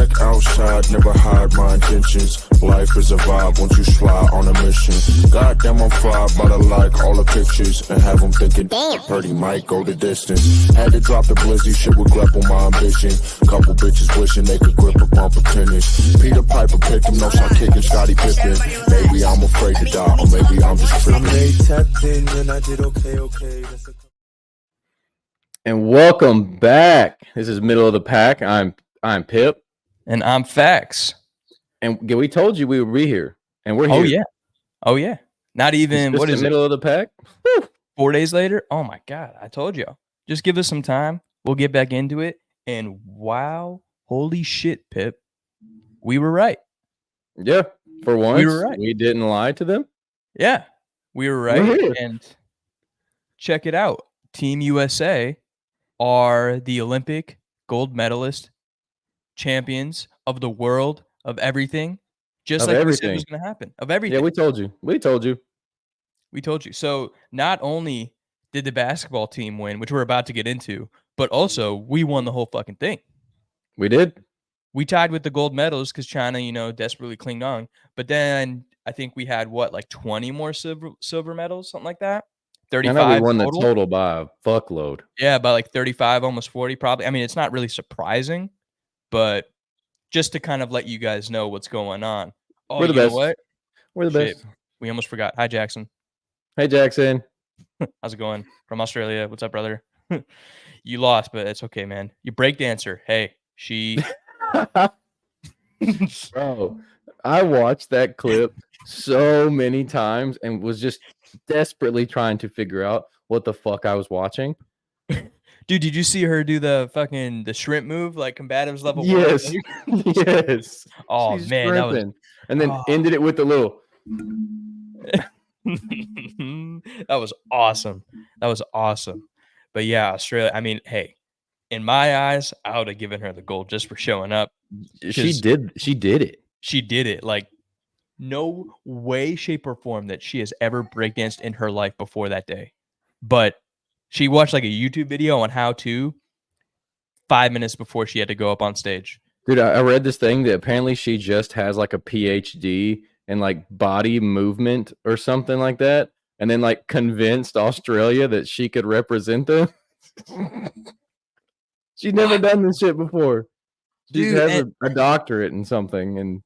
like outside, never hide my intentions. Life is a vibe once you slide on a mission. Goddamn, I'm fried, but I like all the pictures and have them thinking, damn, Purdy might go the distance. Had to drop the blizzy, shit would grapple my ambition. Couple bitches wishing they could grip a bump of tennis. Peter Piper picked him, no start kicking Scottie Pippen. Maybe I'm afraid to die, or maybe I'm just tripping. They tapped in and I did okay. And welcome back. This is Middle of the Pack. I'm Pip. And I'm Fax. And we told you we would be here. And we're here. Oh yeah. Not even, what is it? Middle of the Pack? 4 days later? Oh my God. I told you. Just give us some time. We'll get back into it. And wow, holy shit, Pip. We were right. Yeah. For once, we were right. We didn't lie to them. Yeah. We were right. And check it out. Team USA are the Olympic gold medalist champions of the world, of everything, just like we said was going to happen, of everything. Yeah, we told you. So not only did the basketball team win, which we're about to get into, but also we won the whole fucking thing. We did. We tied with the gold medals because China, desperately clinged on. But then I think we had, 20 more silver medals, something like that? 35 I know we won total. The total by a fuckload. Yeah, by 35, almost 40 probably. I mean, it's not really surprising, but just to kind of let you guys know what's going on. Oh, we're the best. What? We're the best. We almost forgot. Hi, Jackson. Hey, Jackson. How's it going? From Australia. What's up, brother? You lost, but it's okay, man. You breakdancer. Hey, she... Bro, I watched that clip so many times and was just desperately trying to figure out what the fuck I was watching. Dude, did you see her do the shrimp move, like combatives level? Yes. Yes. Oh, she's man, shrimping. that was... And then ended it with the little... That was awesome. But yeah, Australia, I mean, hey, in my eyes, I would have given her the gold just for showing up. She did it. She did it. Like, no way, shape, or form that she has ever breakdanced in her life before that day. But she watched a YouTube video on how to 5 minutes before she had to go up on stage. Dude, I read this thing that apparently she just has a PhD in body movement or something like that. And then convinced Australia that she could represent them. She's never done this shit before. She has a doctorate in something,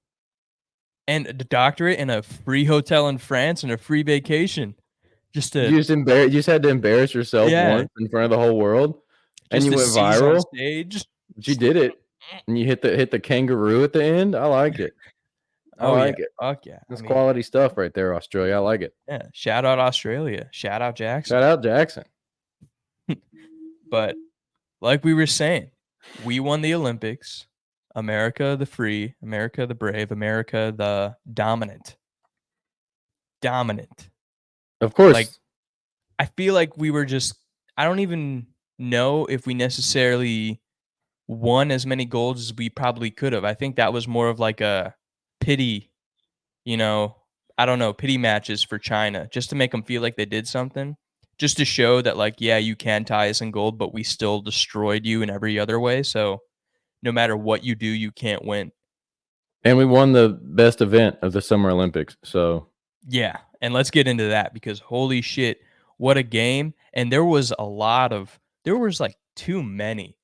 and a doctorate and a free hotel in France and a free vacation. You just had to embarrass yourself once in front of the whole world, and you went viral. On stage. She did it, and you hit the kangaroo at the end. I like it. I like it. Fuck yeah, that's quality stuff right there, Australia. I like it. Yeah, shout out Australia. Shout out Jackson. Shout out Jackson. But like we were saying, we won the Olympics. America the free, America the brave, America the dominant. Of course. I feel like we were I don't even know if we necessarily won as many golds as we probably could have. I think that was more of a pity, pity matches for China, just to make them feel like they did something. Just to show that, yeah, you can tie us in gold, but we still destroyed you in every other way. So no matter what you do, you can't win. And we won the best event of the Summer Olympics. So yeah, and let's get into that because holy shit, what a game. And there was too many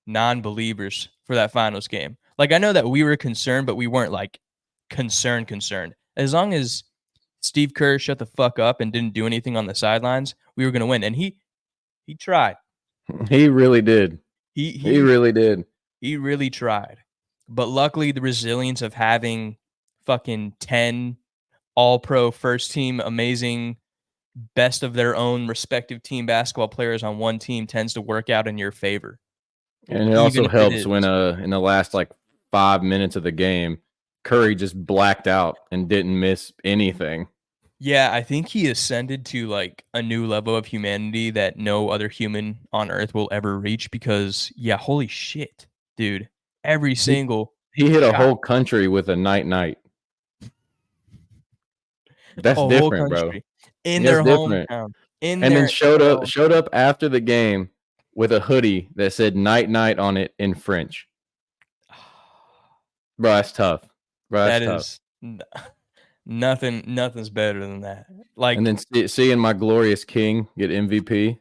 non-believers for that finals game. I know that we were concerned, but we weren't concerned. As long as Steve Kerr shut the fuck up and didn't do anything on the sidelines, we were going to win. And he tried. He really did. He really did. He really tried. But luckily, the resilience of having fucking 10 all-pro first team, amazing, best of their own respective team basketball players on one team tends to work out in your favor. And it also helps when in the last 5 minutes of the game, Curry just blacked out and didn't miss anything. Yeah, I think he ascended to a new level of humanity that no other human on earth will ever reach because, yeah, holy shit, dude. Every single he hit a whole country with a night. That's different, bro. In their hometown. Then showed up after the game with a hoodie that said night on it in French. Bro, that's tough. Bro, that's That tough. is nothing's better than that. Like, And then seeing my glorious king get MVP.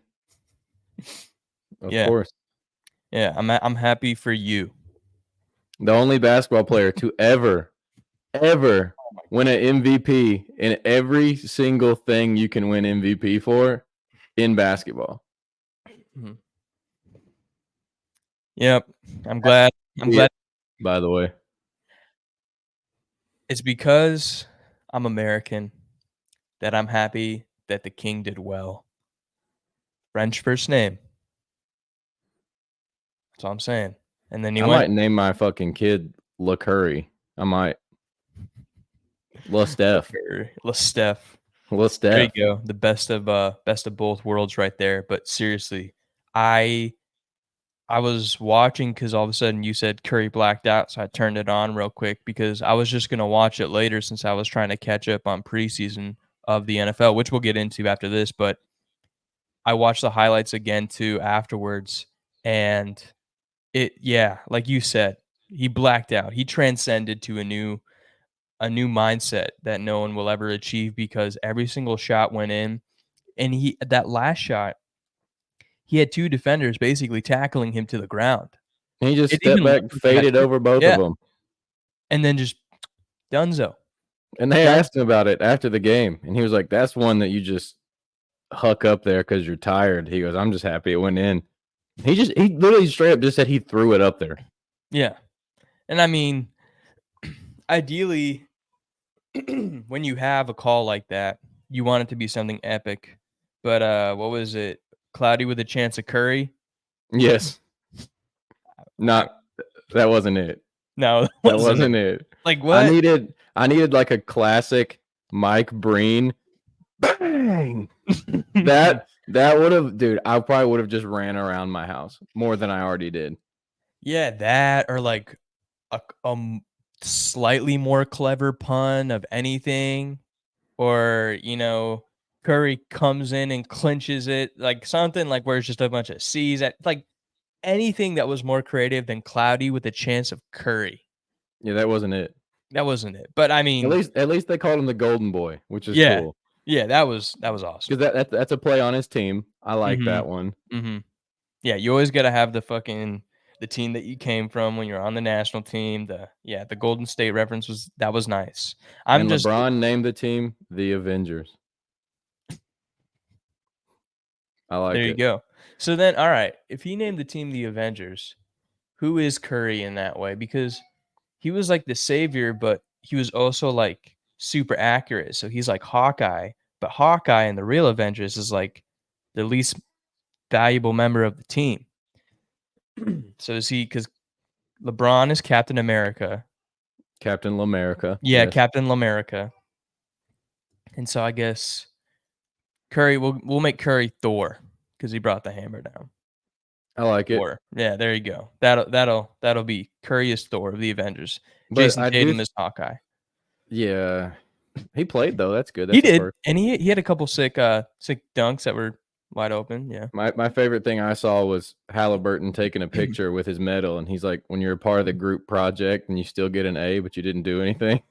Of yeah, course. yeah, I'm happy for you. The only basketball player to ever win an MVP in every single thing you can win MVP for in basketball. Mhm. Yep, I'm glad. By the way, It's because I'm American that I'm happy that the king did well. French first name. That's all I'm saying. And then he I went might name my fucking kid LaCurry. I might. Lil Steph. Steph. Lil There you Steph. go. The best of both worlds right there. But seriously, I was watching because all of a sudden you said Curry blacked out, so I turned it on real quick because I was just gonna watch it later since I was trying to catch up on preseason of the NFL, which we'll get into after this. But I watched the highlights again too afterwards, and yeah, like you said, he blacked out. He transcended to a new mindset that no one will ever achieve because every single shot went in, and that last shot, he had two defenders basically tackling him to the ground. He just It stepped even back, looked like he got faded tripped. over both of Yeah, them. and then just Dunzo. And they Done. asked him about it after the game. And he was like, that's one that you just huck up there because you're tired. He goes, I'm just happy it went in. He literally straight up just said he threw it up there. Yeah. And I mean, ideally, when you have a call like that, you want it to be something epic. But what was it? Cloudy with a chance of Curry? Yes. Not that wasn't it. No, That wasn't it. Like what? I needed like a classic Mike Breen bang. That would have, dude, I probably would have just ran around my house more than I already did. Yeah, that or like a slightly more clever pun of anything, or Curry comes in and clinches it, like something like where it's just a bunch of C's at like anything that was more creative than Cloudy with a chance of Curry. Yeah, that wasn't it. That wasn't it. But I mean, At least they called him the Golden Boy, which is yeah, cool. yeah, that was awesome. Because that's a play on his team. I like Mhm. that one. Mhm. Yeah, you always got to have the team that you came from when you're on the national team. The Golden State reference was nice. I'm And just LeBron named the team the Avengers. I like There you it. go. So then, all right, if he named the team the Avengers, who is Curry in that way? Because he was like the savior, but he was also like super accurate. So he's like Hawkeye, but Hawkeye in the real Avengers is like the least valuable member of the team. So is he? Because LeBron is Captain America. Captain L'America. Yeah, Yes. Captain L'America. And so I guess Curry, we'll make Curry Thor because he brought the hammer down. I like it. Thor. Yeah, there you go. That'll be Curry is Thor of the Avengers. But Jason I do Tatum is Hawkeye. yeah. He played though. That's good. He That's a did, first. and he had a couple sick dunks that were wide open. Yeah. My favorite thing I saw was Halliburton taking a picture with his medal, and he's like, when you're a part of the group project and you still get an A, but you didn't do anything.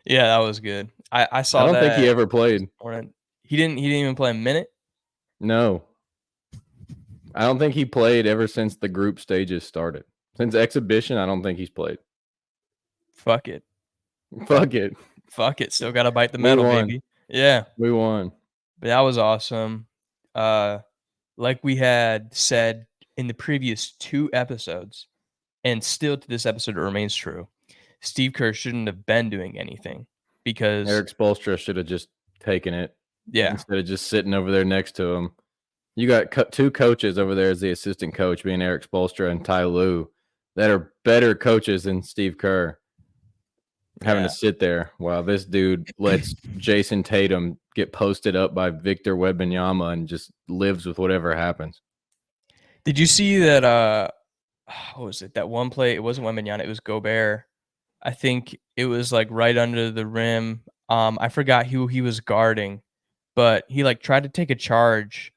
Yeah, that was good. I saw I don't that think he ever played. morning. He didn't even play a minute. No. I don't think he played ever since the group stages started. Since exhibition, I don't think he's played. Fuck it. Fuck it. Fuck it. Still gotta bite the We metal, won. baby. Yeah. We won. But that was awesome. Like we had said in the previous 2 episodes, and still to this episode it remains true. Steve Kerr shouldn't have been doing anything because Eric Spoelstra should have just taken it yeah, instead of just sitting over there next to him. You got two coaches over there as the assistant coach, being Eric Spoelstra and Ty Lue, that are better coaches than Steve Kerr. Having yeah. to sit there while this dude lets Jason Tatum get posted up by Victor Wembanyama and just lives with whatever happens. Did you see that what was it? That one play, it wasn't Wembanyama, it was Gobert. I think it was like right under the rim. I forgot who he was guarding, but he like tried to take a charge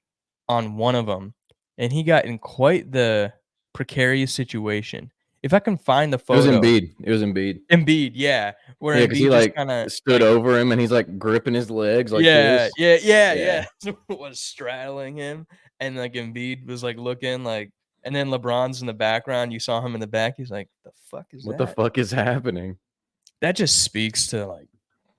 on one of them, and he got in quite the precarious situation. If I can find the It was photo. Embiid. It was Embiid. Embiid, yeah. Where Yeah, because he Embiid just like kinda stood over him and he's like gripping his legs like yeah, this. yeah. Was straddling him, and, like, Embiid was, like, looking, like and then LeBron's in the background, you saw him in the back, he's like, "The fuck is What the that?" fuck is happening? That just speaks to, like,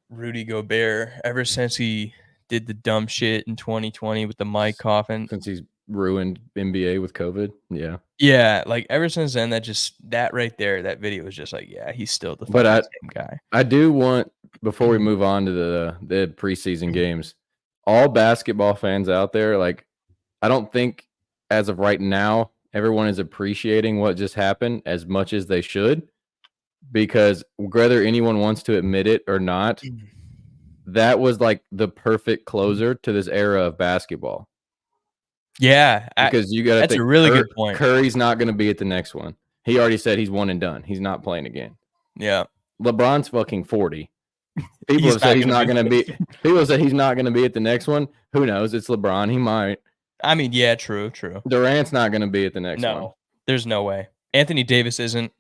Rudy Gobert ever since he did the dumb shit in 2020 with the mic coughing. Since he's ruined NBA with COVID. Yeah. Yeah, like, ever since then, that right there, that video was just like, yeah, he's still the But fucking same guy. I do want, before we move on to the preseason games, all basketball fans out there, like, I don't think as of right now everyone is appreciating what just happened as much as they should, because whether anyone wants to admit it or not, that was like the perfect closer to this era of basketball. Yeah, Because you got to that's a think really good point. Curry's not going to be at the next one. He already said he's one and done. He's not playing again. Yeah. LeBron's fucking 40. People He's have said he's not not gonna going to be. People have said he's not going to be at the next one. Who knows? It's LeBron. He might. I mean, yeah, true. Durant's not going to be at the next one. No, there's no way. Anthony Davis isn't.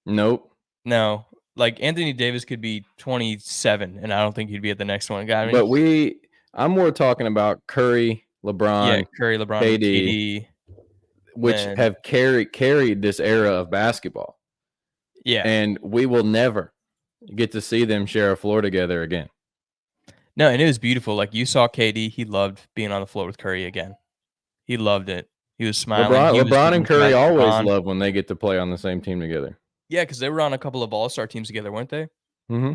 Nope. No, like Anthony Davis could be 27, and I don't think he'd be at the next one. I mean, But I'm more talking about Curry, LeBron, yeah, Curry, LeBron, KD, KD, which have carried this era of basketball. Yeah, and we will never get to see them share a floor together again. No, and it was beautiful. Like you saw KD, he loved being on the floor with Curry again. He loved it. He was smiling. LeBron and Curry always love when they get to play on the same team together. Yeah, because they were on a couple of All-Star teams together, weren't they? Mm-hmm.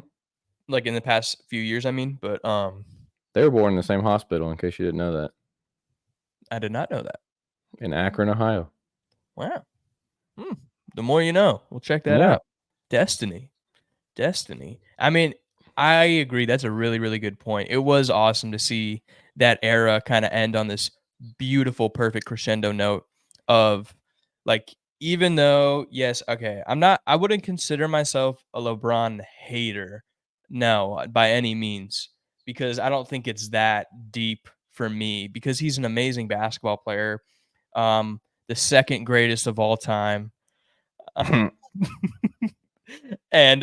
Like in the past few years, I mean. But they were born in the same hospital. In case you didn't know that, I did not know that. In Akron, Ohio. Wow. The more you know. We'll check that out. Destiny. I mean, I agree. That's a really, really good point. It was awesome to see that era kind of end on this beautiful, perfect crescendo note of like, even though, yes, okay, I wouldn't consider myself a LeBron hater. No, by any means, because I don't think it's that deep for me because he's an amazing basketball player. The second greatest of all time. And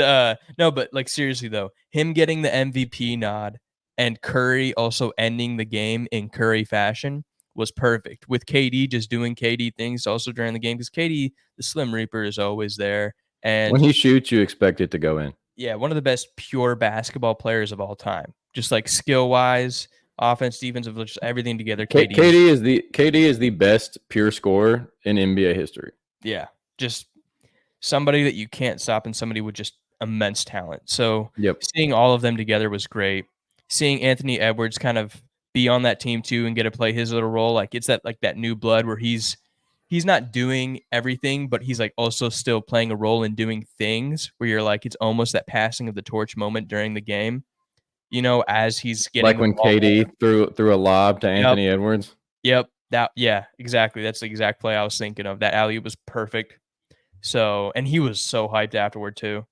no, but like seriously though, him getting the MVP nod and Curry also ending the game in Curry fashion was perfect. With KD just doing KD things also during the game because KD, the Slim Reaper, is always there. And when he shoots, you expect it to go in. Yeah, one of the best pure basketball players of all time. Just like skill wise, offense, defensive, just everything together. KD is the best pure scorer in NBA history. Yeah, just somebody that you can't stop and somebody with just immense talent. So seeing all of them together was great. Seeing Anthony Edwards kind of be on that team too and get to play his little role, like it's that new blood where he's not doing everything, but he's like also still playing a role in doing things where you're like, it's almost that passing of the torch moment during the game, you know, as he's getting like when KD threw a lob to Anthony Edwards. Yep. Exactly. That's the exact play I was thinking of. That alley was perfect. So, and he was so hyped afterward too.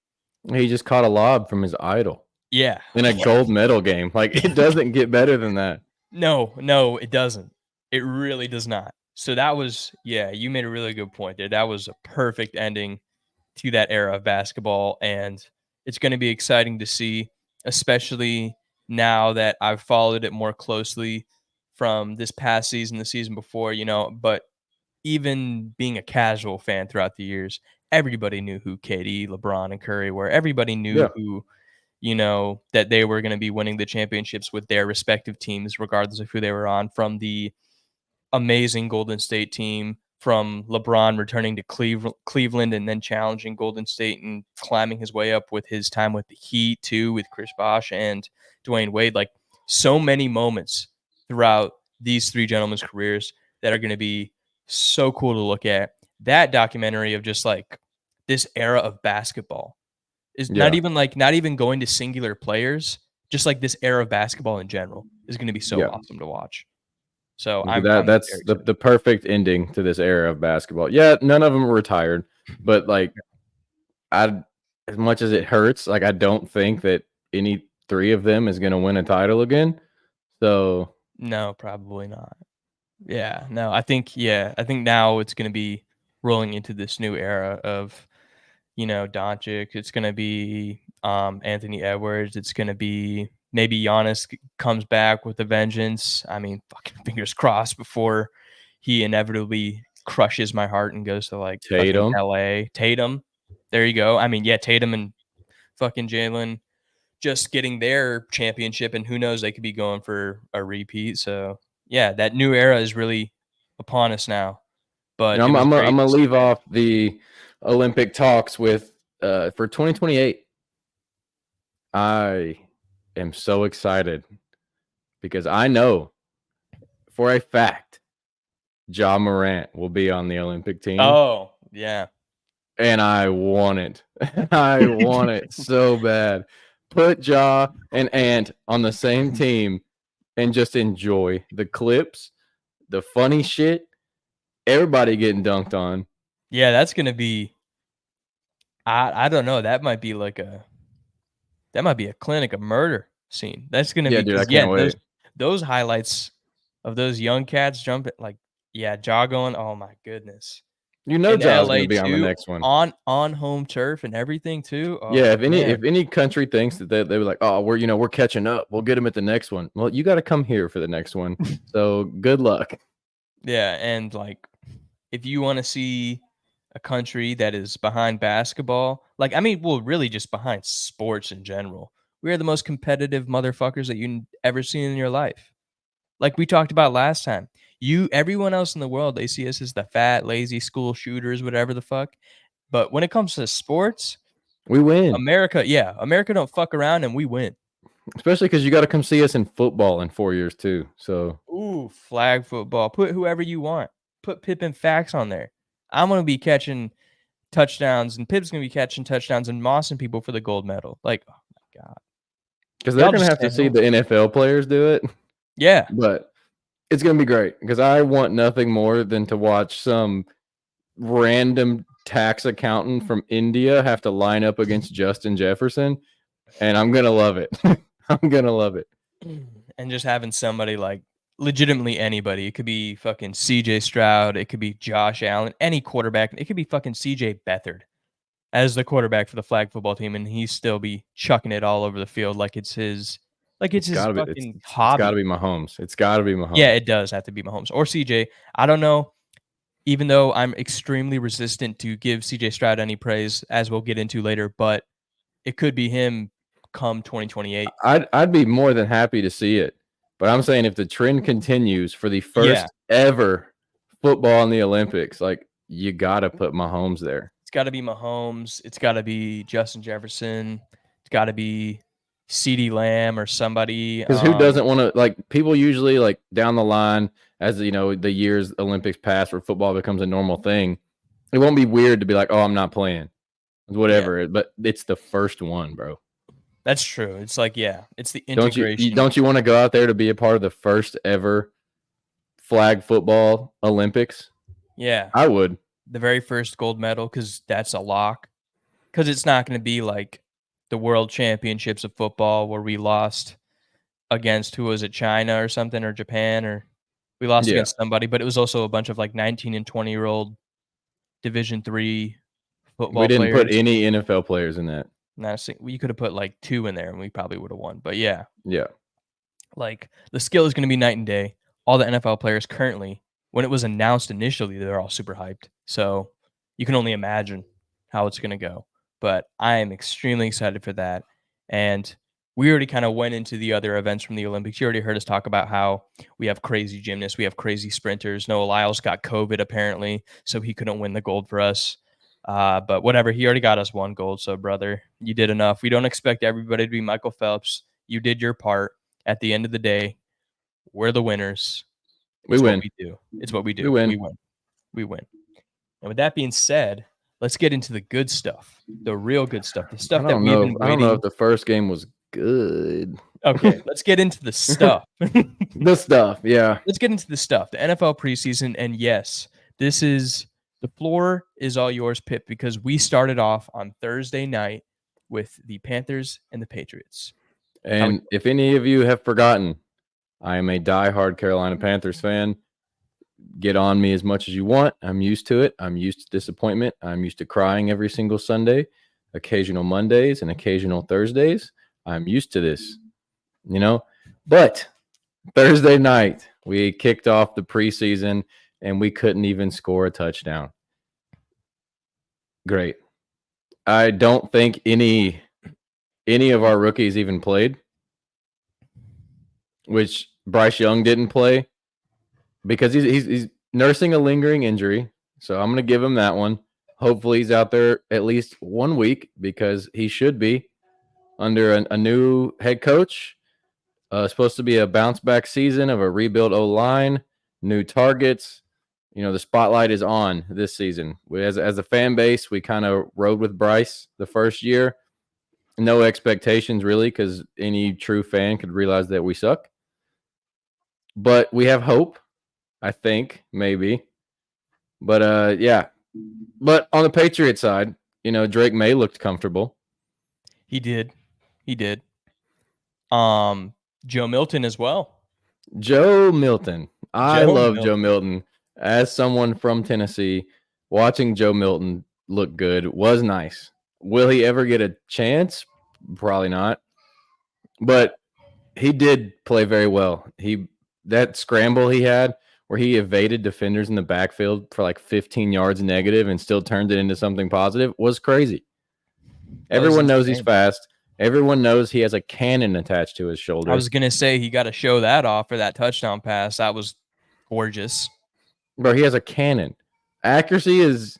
He just caught a lob from his idol. Yeah. In a gold medal game. Like, it doesn't get better than that. No, it doesn't. It really does not. So that was, you made a really good point there. That was a perfect ending to that era of basketball. And it's going to be exciting to see, especially now that I've followed it more closely from this past season, the season before, you know, but even being a casual fan throughout the years, everybody knew who KD, LeBron, and Curry were. Everybody knew who, you know, that they were going to be winning the championships with their respective teams, regardless of who they were on, from the amazing Golden State team, from LeBron returning to Cleveland and then challenging Golden State and climbing his way up with his time with the Heat too, with Chris Bosh and Dwayne Wade. Like so many moments throughout these three gentlemen's careers that are going to be so cool to look at. That documentary of just like this era of basketball is not even going to singular players, just like this era of basketball in general is going to be so awesome to watch. So that's the perfect ending to this era of basketball. Yeah, none of them are retired, but like as much as it hurts, like I don't think that any three of them is going to win a title again. So no, probably not. Yeah, no, I think now it's going to be rolling into this new era of Doncic. It's going to be Anthony Edwards. It's going to be maybe Giannis comes back with a vengeance. I mean, fucking fingers crossed before he inevitably crushes my heart and goes to like fucking Tatum. LA. Tatum. There you go. I mean, yeah, Tatum and fucking Jalen just getting their championship, and who knows, they could be going for a repeat. So yeah, that new era is really upon us now. But it was I'm great. gonna leave off the Olympic talks with for 2028. I am so excited because I know for a fact Ja Morant will be on the Olympic team. Oh, yeah. And I want it. I want it so bad. Put Ja and Ant on the same team and just enjoy the clips, the funny shit, everybody getting dunked on. Yeah, that's gonna be. I don't know. That might be a clinic of murder scene. That's gonna Yeah, be dude, I because can't wait. those highlights of those young cats jumping jaw going. Oh my goodness. You know In Ja's LA gonna be on the too, next one. on home turf and everything too. Yeah, Oh man. if any country thinks that they were like, oh, we're catching up, we'll get them at the next one. Well, you got to come here for the next one. So good luck. Yeah, and like if you want to see a country that is behind basketball, well, really just behind sports in general. We are the most competitive motherfuckers that you ever seen in your life. Like we talked about last time. Everyone else in the world, they see us as the fat, lazy school shooters, whatever the fuck. But when it comes to sports, We win, America don't fuck around and we win. especially because you got to come see us in football in 4 years too. So Ooh, flag football. Put whoever you want. Put Pip and Fax on there. I'm gonna be catching touchdowns, and Pip's gonna be catching touchdowns and mossing people for the gold medal. Like, oh my god, because they're y'all gonna just have to stay see home. the NFL players do it, Yeah, but it's gonna be great because I want nothing more than to watch some random tax accountant from India have to line up against Justin Jefferson, and I'm gonna love it. I'm gonna love it. and just having somebody like legitimately anybody. It could be fucking C.J. Stroud. It could be Josh Allen. Any quarterback. It could be fucking C.J. Beathard as the quarterback for the flag football team, and he still be chucking it all over the field like it's his fucking It's hobby. gotta be Mahomes. It's gotta be Mahomes. Yeah, it does have to be Mahomes or CJ. I don't know. Even though I'm extremely resistant to give CJ Stroud any praise, as we'll get into later, but it could be him come 2028. I'd be more than happy to see it. But I'm saying if the trend continues for the Yeah, first ever football in the Olympics, like you gotta put Mahomes there. it's got to be Mahomes. It's got to be Justin Jefferson. It's got to be CeeDee Lamb or somebody. Because who doesn't want to like people usually like down the line as you know the years Olympics pass where football becomes a normal thing, it won't be weird to be like, oh, I'm not playing. Whatever. Yeah, But it's the first one, bro. that's true. It's like, it's the Don't integration. don't you want to go out there to be a part of the first ever flag football Olympics? Yeah, I would. the very first gold medal, because that's a lock. Because it's not going to be like the World Championships of football where we lost against, who was it, China or something, or Japan, or we lost Yeah. against somebody, but it was also a bunch of like 19 and 20-year-old Division 3 We football didn't put players. any NFL players in that. You could have put like 2 in there and we probably would have won. But yeah, Yeah. like the skill is going to be night and day. All the NFL players currently, when it was announced initially, they're all super hyped. So you can only imagine how it's going to go. But I am extremely excited for that. And we already kind of went into the other events from the Olympics. You already heard us talk about how we have crazy gymnasts, we have crazy sprinters. Noah Lyles got COVID apparently, so he couldn't win the gold for us. But whatever, he already got us 1 gold. So, brother, you did enough. We don't expect everybody to be Michael Phelps. You did your part. At the end of the day, we're the winners. We win. It's what we do. We win. We win. And with that being said, let's get into the good stuff, the real good stuff, the stuff that we've been I don't know waiting. if the first game was good. Okay, let's get into the stuff. The stuff, yeah. Let's get into the stuff. The NFL preseason, and yes, the floor is all yours, Pip, because we started off on Thursday night with the Panthers and the Patriots. And if any of you have forgotten, I am a diehard Carolina Panthers fan. get on me as much as you want. I'm used to it. I'm used to disappointment. I'm used to crying every single Sunday, occasional Mondays and occasional Thursdays. I'm used to this, you know. But Thursday night, we kicked off the preseason and we couldn't even score a touchdown. Great. I don't think any of our rookies even played, which Bryce Young didn't play because he's nursing a lingering injury. So I'm going to give him that one. Hopefully he's out there at least 1 week because he should be under a new head coach. Supposed to be a bounce back season of a rebuild O-line, new targets. You know, the spotlight is on this season. As a fan base, we kind of rode with Bryce the first year. No expectations really, because any true fan could realize that we suck. But we have hope, I think, maybe. But yeah. But on the Patriot side, you know, Drake May looked comfortable. He did. Joe Milton as well. Joe Milton. I love Joe Milton. As someone from Tennessee, watching Joe Milton look good was nice. Will he ever get a chance? Probably not. But he did play very well. That scramble he had where he evaded defenders in the backfield for like 15 yards negative and still turned it into something positive was crazy. Everyone knows he's fast. Everyone knows he has a cannon attached to his shoulder. I was going to say he got to show that off for that touchdown pass. That was gorgeous. Bro, he has a cannon. Accuracy is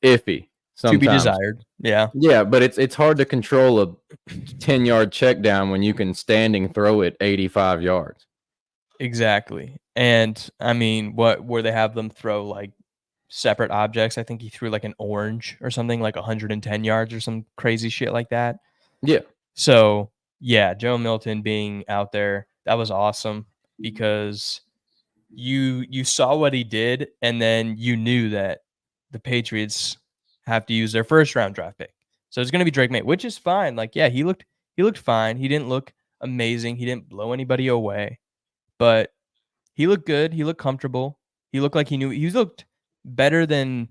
iffy sometimes. To be desired. Yeah. Yeah, but it's hard to control a 10-yard check down when you can standing throw it 85 yards. Exactly. And I mean, where they have them throw like separate objects. I think he threw like an orange or something, like 110 yards or some crazy shit like that. Yeah. So yeah, Joe Milton being out there, that was awesome because you saw what he did, and then you knew that the Patriots have to use their first round draft pick. So it's going to be Drake May, which is fine. Like, yeah, he looked fine. He didn't look amazing. He didn't blow anybody away, but he looked good. He looked comfortable. He looked like he knew. He looked better than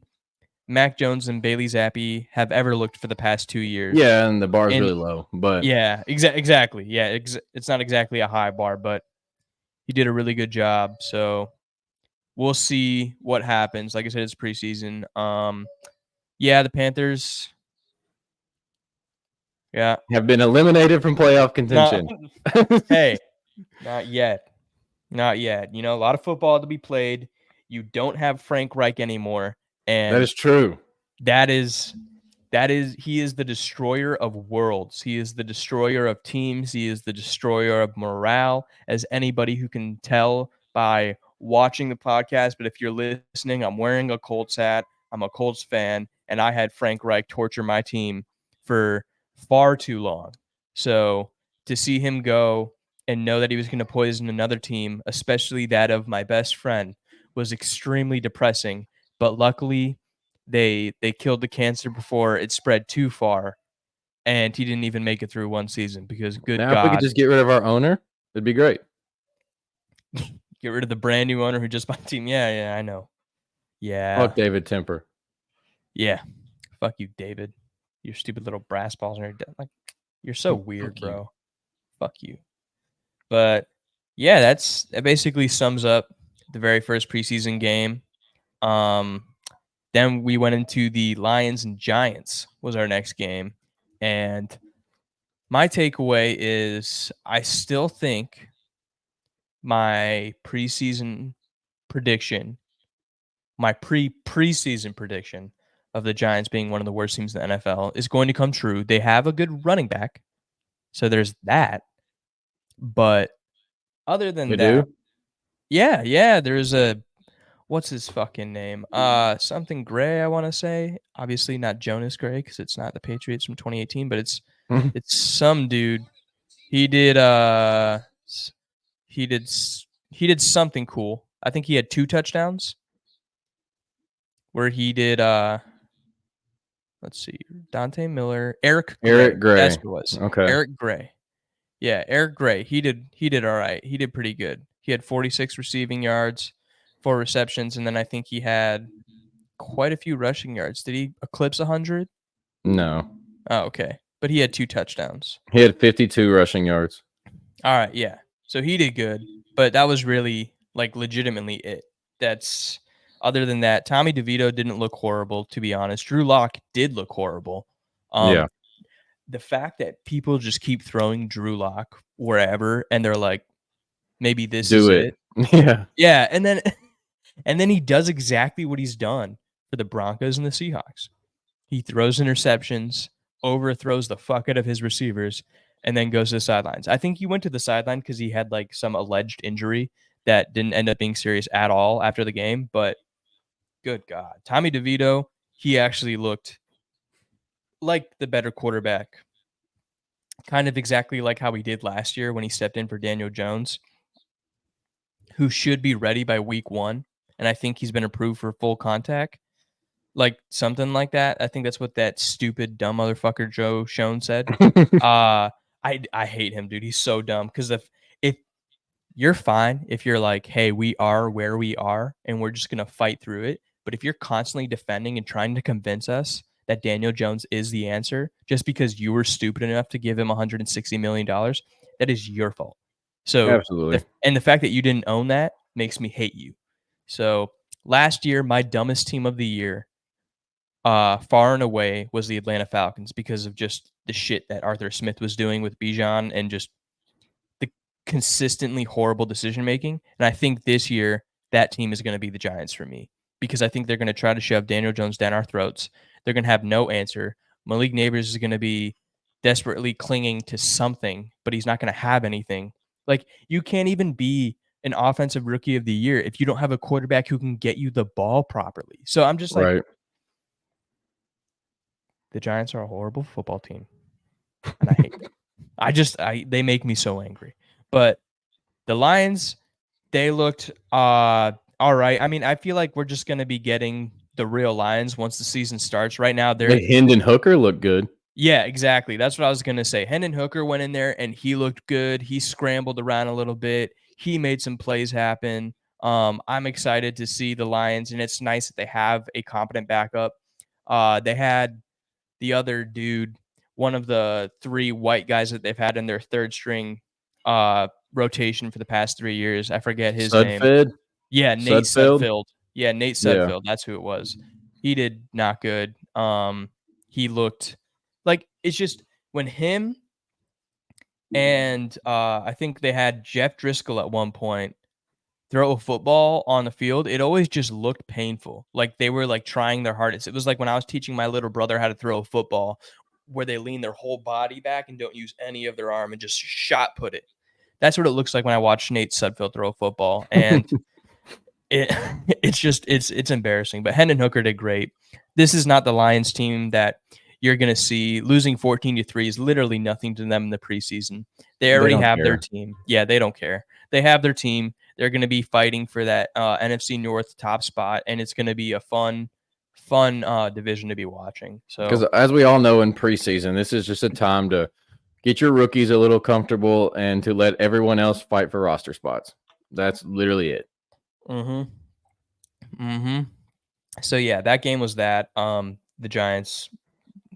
Mac Jones and Bailey Zappi have ever looked for the past 2 years. Yeah, and the bar is really low, but yeah, exactly. Yeah, it's not exactly a high bar, but he did a really good job. So we'll see what happens. Like I said, it's preseason. Yeah, the Panthers. Yeah, have been eliminated from playoff contention. Hey, not yet. Not yet. You know, a lot of football to be played. You don't have Frank Reich anymore. And that is true. That is he is the destroyer of worlds. He is the destroyer of teams. He is the destroyer of morale, as anybody who can tell by watching the podcast. But if you're listening, I'm wearing a Colts hat. I'm a Colts fan, and I had Frank Reich torture my team for far too long. So to see him go and know that he was going to poison another team, especially that of my best friend, was extremely depressing. But luckily, they killed the cancer before it spread too far, and he didn't even make it through one season because good now, God. If we could just get rid of our owner, it'd be great. Get rid of the brand new owner who just bought the team. Yeah, I know. Yeah. Fuck David Temper. Yeah. Fuck you, David. Your stupid little brass balls. Like, you're so weird, bro. Fuck you. But yeah, that basically sums up the very first preseason game. Then we went into the Lions and Giants was our next game. And my takeaway is I still think my preseason prediction, my preseason prediction of the Giants being one of the worst teams in the NFL is going to come true. They have a good running back. So there's that. But other than that, yeah, there's a what's his fucking name? Something Gray, I want to say. Obviously not Jonas Gray because it's not the Patriots from 2018, but it's some dude. He did something cool. I think he had 2 touchdowns where he did let's see, Dante Miller, Eric Gray. That's what it was. Okay. Eric Gray. Yeah, Eric Gray. He did all right. He did pretty good. He had 46 receiving yards 4 receptions, and then I think he had quite a few rushing yards. Did he eclipse 100? No. Oh, okay. But he had 2 touchdowns. He had 52 rushing yards. All right, yeah. So he did good, but that was really, like, legitimately it. That's other than that, Tommy DeVito didn't look horrible, to be honest. Drew Lock did look horrible. Yeah. The fact that people just keep throwing Drew Lock wherever, and they're like, maybe this is Do it. Yeah. Yeah, and then he does exactly what he's done for the Broncos and the Seahawks. He throws interceptions, overthrows the fuck out of his receivers, and then goes to the sidelines. I think he went to the sideline because he had like some alleged injury that didn't end up being serious at all after the game. But good God, Tommy DeVito, he actually looked like the better quarterback, kind of exactly like how he did last year when he stepped in for Daniel Jones, who should be ready by week 1. And I think he's been approved for full contact. Like something like that. I think that's what that stupid dumb motherfucker Joe Schoen said. I hate him, dude. He's so dumb. Because if you're fine, if you're like, hey, we are where we are, and we're just gonna fight through it. But if you're constantly defending and trying to convince us that Daniel Jones is the answer, just because you were stupid enough to give him $160 million, that is your fault. So Absolutely. the fact that you didn't own that makes me hate you. So last year, my dumbest team of the year, far and away, was the Atlanta Falcons because of just the shit that Arthur Smith was doing with Bijan and just the consistently horrible decision making. And I think this year that team is going to be the Giants for me because I think they're going to try to shove Daniel Jones down our throats. They're going to have no answer. Malik Neighbors is going to be desperately clinging to something, but he's not going to have anything. Like, you can't even be an offensive rookie of the year if you don't have a quarterback who can get you the ball properly. So I'm just like, Right. the Giants are a horrible football team, and I hate them. They make me so angry. But the Lions, they looked all right. I mean, I feel like we're just going to be getting the real Lions once the season starts. Right now, they're Hendon Hooker looked good. Yeah, exactly. That's what I was going to say. Hendon Hooker went in there and he looked good. He scrambled around a little bit. He made some plays happen. I'm excited to see the Lions, and it's nice that they have a competent backup. They had the other dude, one of the 3 white guys that they've had in their third string rotation for the past 3 years. I forget his name. Sudfeld? Yeah, Nate Sudfeld? Sudfeld. Yeah, Nate Yeah. Sudfeld. That's who it was. He did not good. He looked like it's just when him and I think they had Jeff Driscoll at one point throw a football on the field, it always just looked painful. Like they were like trying their hardest. It was like when I was teaching my little brother how to throw a football, where they lean their whole body back and don't use any of their arm and just shot put it. That's what it looks like when I watch Nate Sudfeld throw a football. And it's embarrassing. But Hendon Hooker did great. This is not the Lions team that you're going to see. Losing 14-3 is literally nothing to them in the preseason. They already have their team. Yeah, they don't care. They have their team. They're going to be fighting for that NFC North top spot, and it's going to be a fun division to be watching. So, because as we all know in preseason, this is just a time to get your rookies a little comfortable and to let everyone else fight for roster spots. That's literally it. So yeah, that game was that. The Giants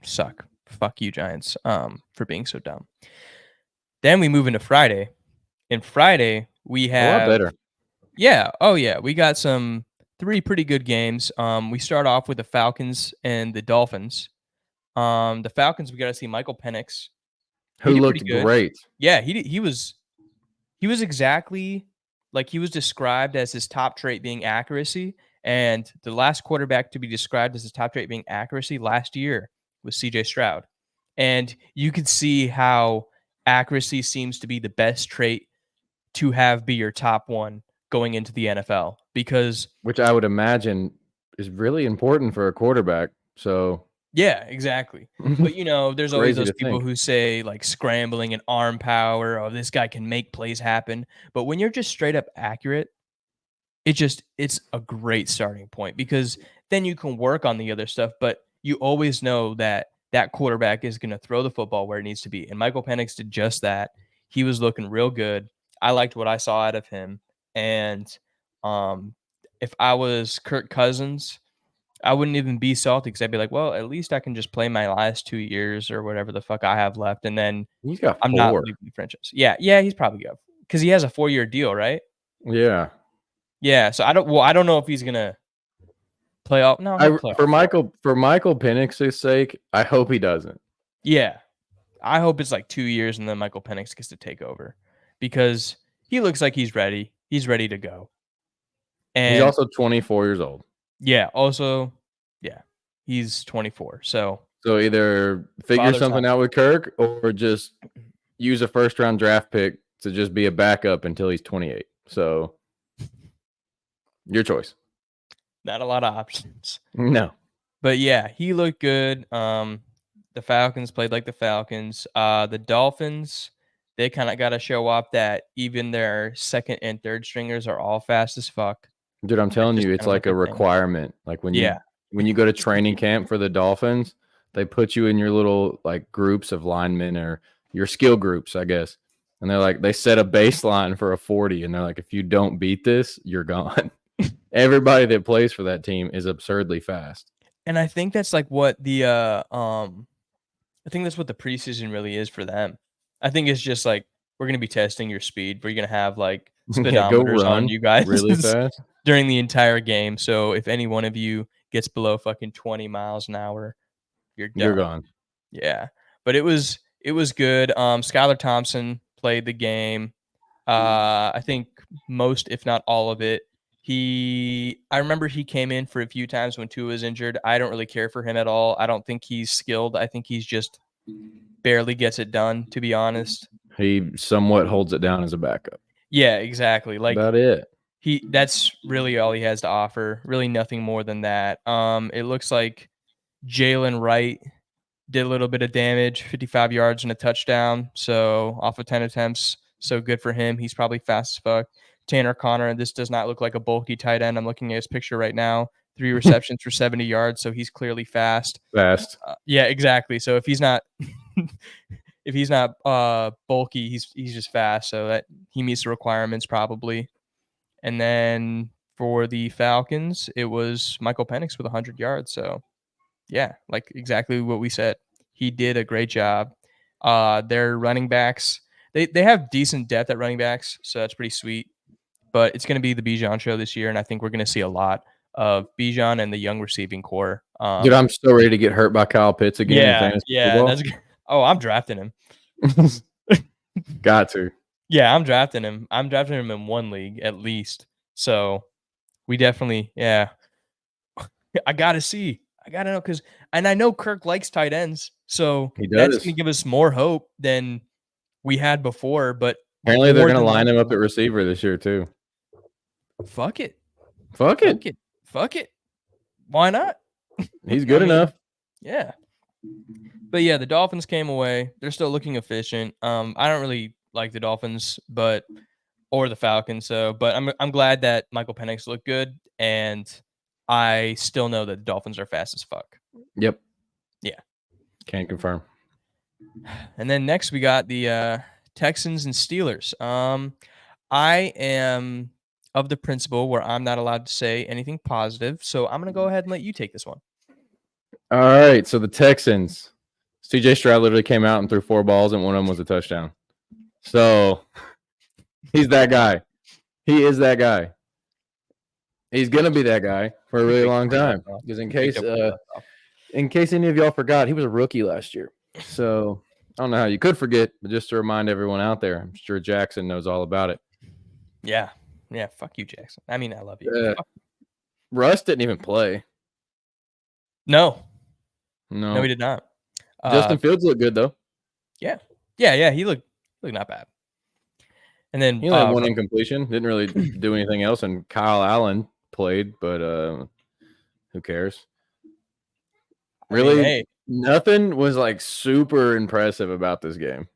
suck. Fuck you, Giants. For being so dumb. Then we move into Friday. And Friday we have a lot better. Yeah. Oh yeah. We got 3 pretty good games. We start off with the Falcons and the Dolphins. The Falcons, we got to see Michael Penix, who looked great. Yeah, he was exactly like he was described as his top trait being accuracy. And the last quarterback to be described as his top trait being accuracy last year was CJ Stroud. And you could see how accuracy seems to be the best trait to have be your top one going into the NFL, because which I would imagine is really important for a quarterback. So yeah, exactly. But there's always those people think. who say like scrambling and arm power, oh, this guy can make plays happen. But when you're just straight up accurate, it's a great starting point, because then you can work on the other stuff, but you always know that quarterback is going to throw the football where it needs to be. And Michael Penix did just that. He was looking real good. I liked what I saw out of him. And if I was Kirk Cousins, I wouldn't even be salty because I'd be like, well, at least I can just play my last 2 years or whatever the fuck I have left, and then He's got I'm not 4. leaving the franchise. Yeah, he's probably good because he has a 4-year deal, right? Yeah. Yeah, so I don't know if he's gonna play off. No, he'll play For off. Michael Penix's sake, I hope he doesn't. Yeah, I hope it's like 2 years and then Michael Penix gets to take over because he looks like he's ready. He's ready to go. And He's also 24 years old. yeah, also, yeah, he's 24. So either figure Father something time. out with Kirk or just use a first round draft pick to just be a backup until he's 28. So your choice. Not a lot of options. No. But yeah, he looked good. The Falcons played like the Falcons. The Dolphins, they kind of got to show off that even their second and third stringers are all fast as fuck. Dude, I'm telling just you, it's kinda like a like a thing. requirement. Like when Yeah. you go to training camp for the Dolphins, they put you in your little like groups of linemen or your skill groups, I guess. And they're like, they set a baseline for a 40, and they're like, if you don't beat this, you're gone. Everybody that plays for that team is absurdly fast. And I think that's like what the I think that's what the preseason really is for them. I think it's just like we're gonna be testing your speed. We're gonna have like Yeah, go speedometers on run you guys really fast. during the entire game. So if any one of you gets below fucking 20 miles an hour, you're done. You're gone. Yeah. But it was good. Skylar Thompson played the game. I think most, if not all of it. I remember he came in for a few times when Tua was injured. I don't really care for him at all. I don't think he's skilled. I think he's just barely gets it done, to be honest. He somewhat holds it down as a backup. Yeah, exactly. Like about it. That's really all he has to offer. Really nothing more than that. It looks like Jalen Wright did a little bit of damage, 55 yards and a touchdown. So off of 10 attempts. So good for him. He's probably fast as fuck. Tanner Connor, this does not look like a bulky tight end. I'm looking at his picture right now. 3 receptions for 70 yards. So he's clearly fast. Yeah, exactly. So if he's not bulky, he's just fast. So that he meets the requirements probably. And then for the Falcons, it was Michael Penix with 100 yards. So yeah, like exactly what we said. He did a great job. Their running backs, they have decent depth at running backs, so that's pretty sweet. But it's going to be the Bijan show this year, and I think we're going to see a lot of Bijan and the young receiving core. Dude, I'm so ready to get hurt by Kyle Pitts again. Yeah. That's good. Oh, I'm drafting him. Got to. Yeah, I'm drafting him. I'm drafting him in one league at least. So we definitely, yeah. I got to know and I know Kirk likes tight ends, so that's going to give us more hope than we had before. But apparently, they're going to line him up at receiver this year too. Fuck it. Why not? He's good enough. Yeah. But yeah, the Dolphins came away. They're still looking efficient. I don't really like the Dolphins, or the Falcons. But I'm glad that Michael Penix looked good, and I still know that the Dolphins are fast as fuck. Yep. Yeah. Can't confirm. And then next we got the Texans and Steelers. I am of the principle where I'm not allowed to say anything positive, so I'm going to go ahead and let you take this one. All right, so the Texans. CJ Stroud literally came out and threw 4 balls, and one of them was a touchdown. So he's that guy. He is that guy. He's gonna be that guy for a really long time. Because in case any of y'all forgot, he was a rookie last year. So I don't know how you could forget, but just to remind everyone out there, I'm sure Jackson knows all about it. Yeah. Fuck you, Jackson. I mean, I love you. Russ didn't even play. No, he did not. Justin Fields looked good though. Yeah. He looked not bad. And then he only had one incompletion. Didn't really do anything else. And Kyle Allen played, but who cares? Really, nothing was like super impressive about this game.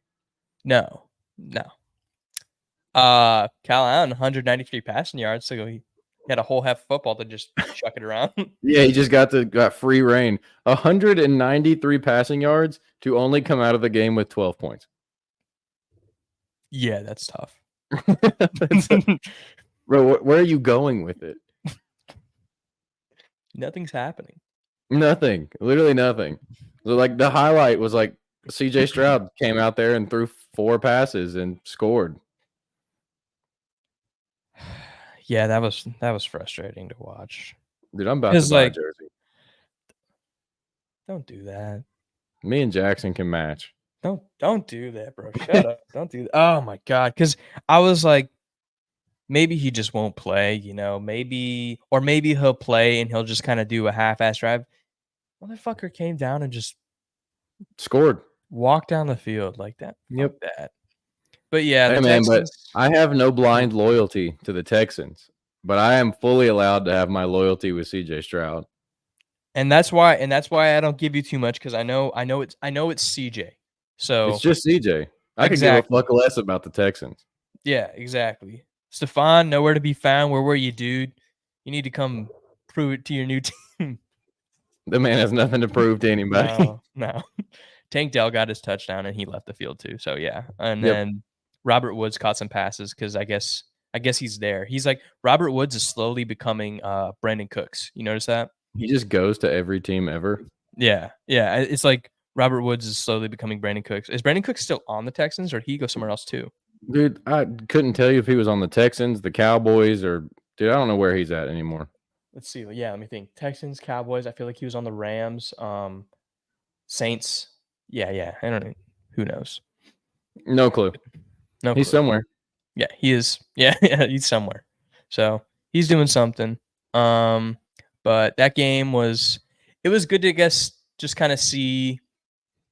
No. Kyle Allen, 193 passing yards, so he had a whole half of football to just chuck it around. Yeah, he just got free reign. 193 passing yards to only come out of the game with 12 points. Yeah, that's tough. Bro, where are you going with it? Nothing's happening. Nothing. Literally nothing. So like the highlight was like CJ Stroud came out there and threw 4 passes and scored. Yeah, that was frustrating to watch. Dude, I'm about to 'Cause, buy a like, jersey. don't do that. Me and Jackson can match. Don't do that, bro. Shut up. Don't do that. Oh my god. Because I was like, maybe he just won't play, maybe he'll play and he'll just kind of do a half-ass drive. Motherfucker came down and just Scored. walked down the field like that. Fuck Yep. that. But yeah, Hey the man, but Texans. I have no blind loyalty to the Texans, but I am fully allowed to have my loyalty with CJ Stroud. And that's why I don't give you too much because I know it's CJ. So It's just CJ. I could give a exactly. fuck less about the Texans. Yeah, exactly. Stephon, nowhere to be found. Where were you, dude? You need to come prove it to your new team. The man has nothing to prove to anybody. No. Tank Dell got his touchdown and he left the field too. So yeah. And Yep. then Robert Woods caught some passes because I guess he's there. He's like Robert Woods is slowly becoming Brandon Cooks. You notice that? He just goes to every team ever. Yeah. Yeah. It's like Robert Woods is slowly becoming Brandon Cooks. Is Brandon Cooks still on the Texans or did he go somewhere else too? Dude, I couldn't tell you if he was on the Texans, the Cowboys, or dude, I don't know where he's at anymore. Let's see. Yeah, let me think. Texans, Cowboys. I feel like he was on the Rams. Saints. Yeah. I don't know. Who knows? No clue. No, He's clue. somewhere. Yeah, he is. Yeah, he's somewhere. So he's doing something. But that game was. It was good to just kind of see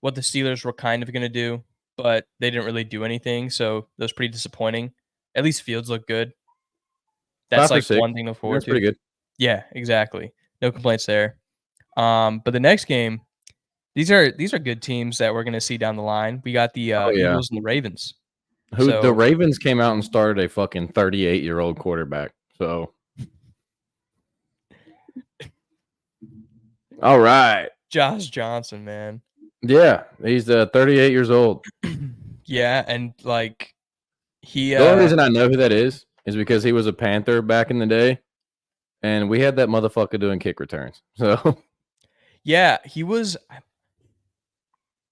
what the Steelers were kind of going to do, but they didn't really do anything. So that was pretty disappointing. At least Fields looked good. That's 5 for like 6. one thing to look forward That's to. pretty good. Yeah, exactly. No complaints there. But the next game, these are good teams that we're going to see down the line. We got the yeah. Eagles and the Ravens. The Ravens came out and started a fucking 38-year-old quarterback. So, all right. Josh Johnson, man. Yeah, he's 38 years old. Yeah, and like he. The only reason I know who that is because he was a Panther back in the day, and we had that motherfucker doing kick returns. So, yeah, he was.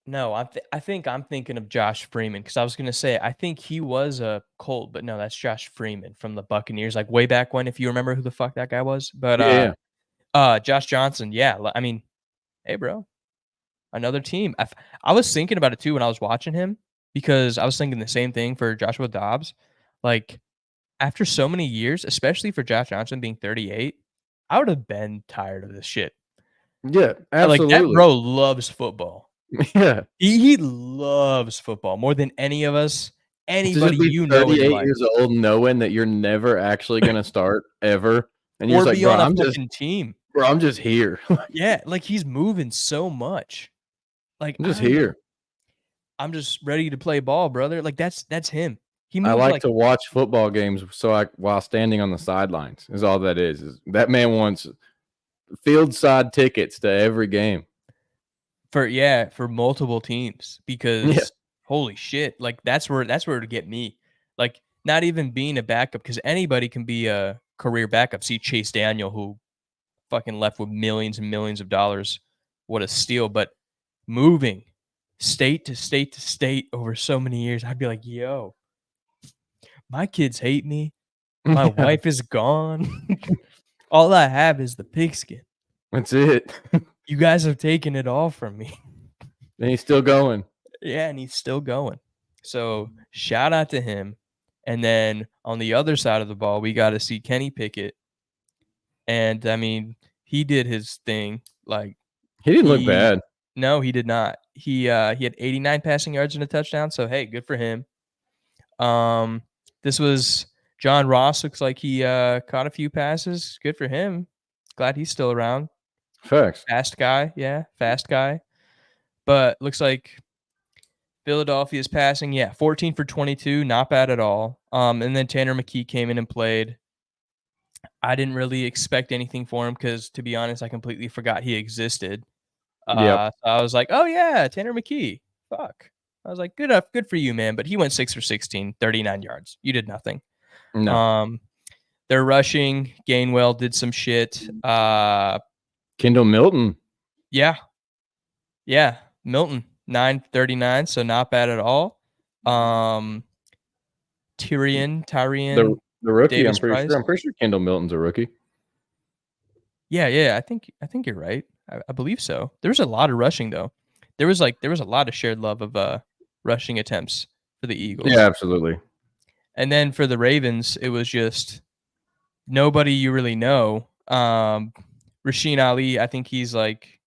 No, I think I'm thinking of Josh Freeman because I was gonna say I think he was a Colt, but no, that's Josh Freeman from the Buccaneers, like way back when, if you remember who the fuck that guy was. But Josh Johnson, yeah, I mean, hey, bro, another team. I was thinking about it too when I was watching him because I was thinking the same thing for Joshua Dobbs. Like after so many years, especially for Josh Johnson being 38, I would have been tired of this shit. yeah, absolutely. Like that bro loves football. Yeah, He loves football more than any of us. Anybody to just be you know in 38 life, years old, knowing that you're never actually gonna start ever, and you're or just like, be bro, on a fucking team. bro, I'm just here. Yeah, like he's moving so much. Like I'm just here. I'm just ready to play ball, brother. Like that's him. He I moves like like to watch football games while standing on the sidelines. Is all that is that man wants field side tickets to every game. for multiple teams because holy shit, like that's where to get me. Like not even being a backup because anybody can be a career backup. See Chase Daniel who fucking left with millions and millions of dollars. What a steal! But moving state to state to state over so many years, I'd be like, yo, my kids hate me. My wife is gone. All I have is the pigskin. That's it. You guys have taken it all from me. And he's still going. Yeah, and he's still going. So shout out to him. And then on the other side of the ball, we got to see Kenny Pickett. And I mean, he did his thing. Like He didn't look bad. No, he did not. He had 89 passing yards and a touchdown. So hey, good for him. This was John Ross. Looks like he caught a few passes. Good for him. Glad he's still around. Facts. Fast guy. Yeah, fast guy. But looks like Philadelphia's passing. Yeah, 14 for 22. Not bad at all. And then Tanner McKee came in and played. I didn't really expect anything for him because, to be honest, I completely forgot he existed. So I was like, oh, yeah, Tanner McKee. Fuck. I was like, good for you, man. But he went 6 for 16, 39 yards. You did nothing. No. They're rushing. Gainwell did some shit. Kendall Milton. Yeah. Yeah. Milton, 939, so not bad at all. Tyrion The rookie, I'm Davis pretty Price. sure. I'm pretty sure Kendall Milton's a rookie. Yeah. I think you're right. I believe so. There was a lot of rushing though. There was a lot of shared love of rushing attempts for the Eagles. Yeah, absolutely. And then for the Ravens, it was just nobody you really know. Rasheen Ali, I think he's like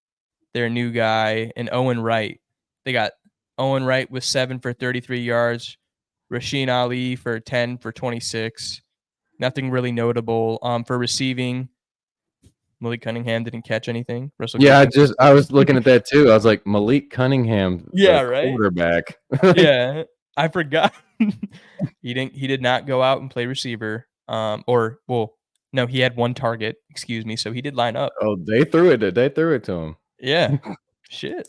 their new guy, and Owen Wright. They got Owen Wright with 7 for 33 yards, Rasheen Ali for 10 for 26. Nothing really notable. For receiving, Malik Cunningham didn't catch anything. Russell Yeah, Gage. I was looking at that too. I was like, Malik Cunningham, Yeah, the right? quarterback. Yeah, I forgot. He did not go out and play receiver. No, he had one target, excuse me, so he did line up. Oh, they threw it. They threw it to him. Yeah. Shit.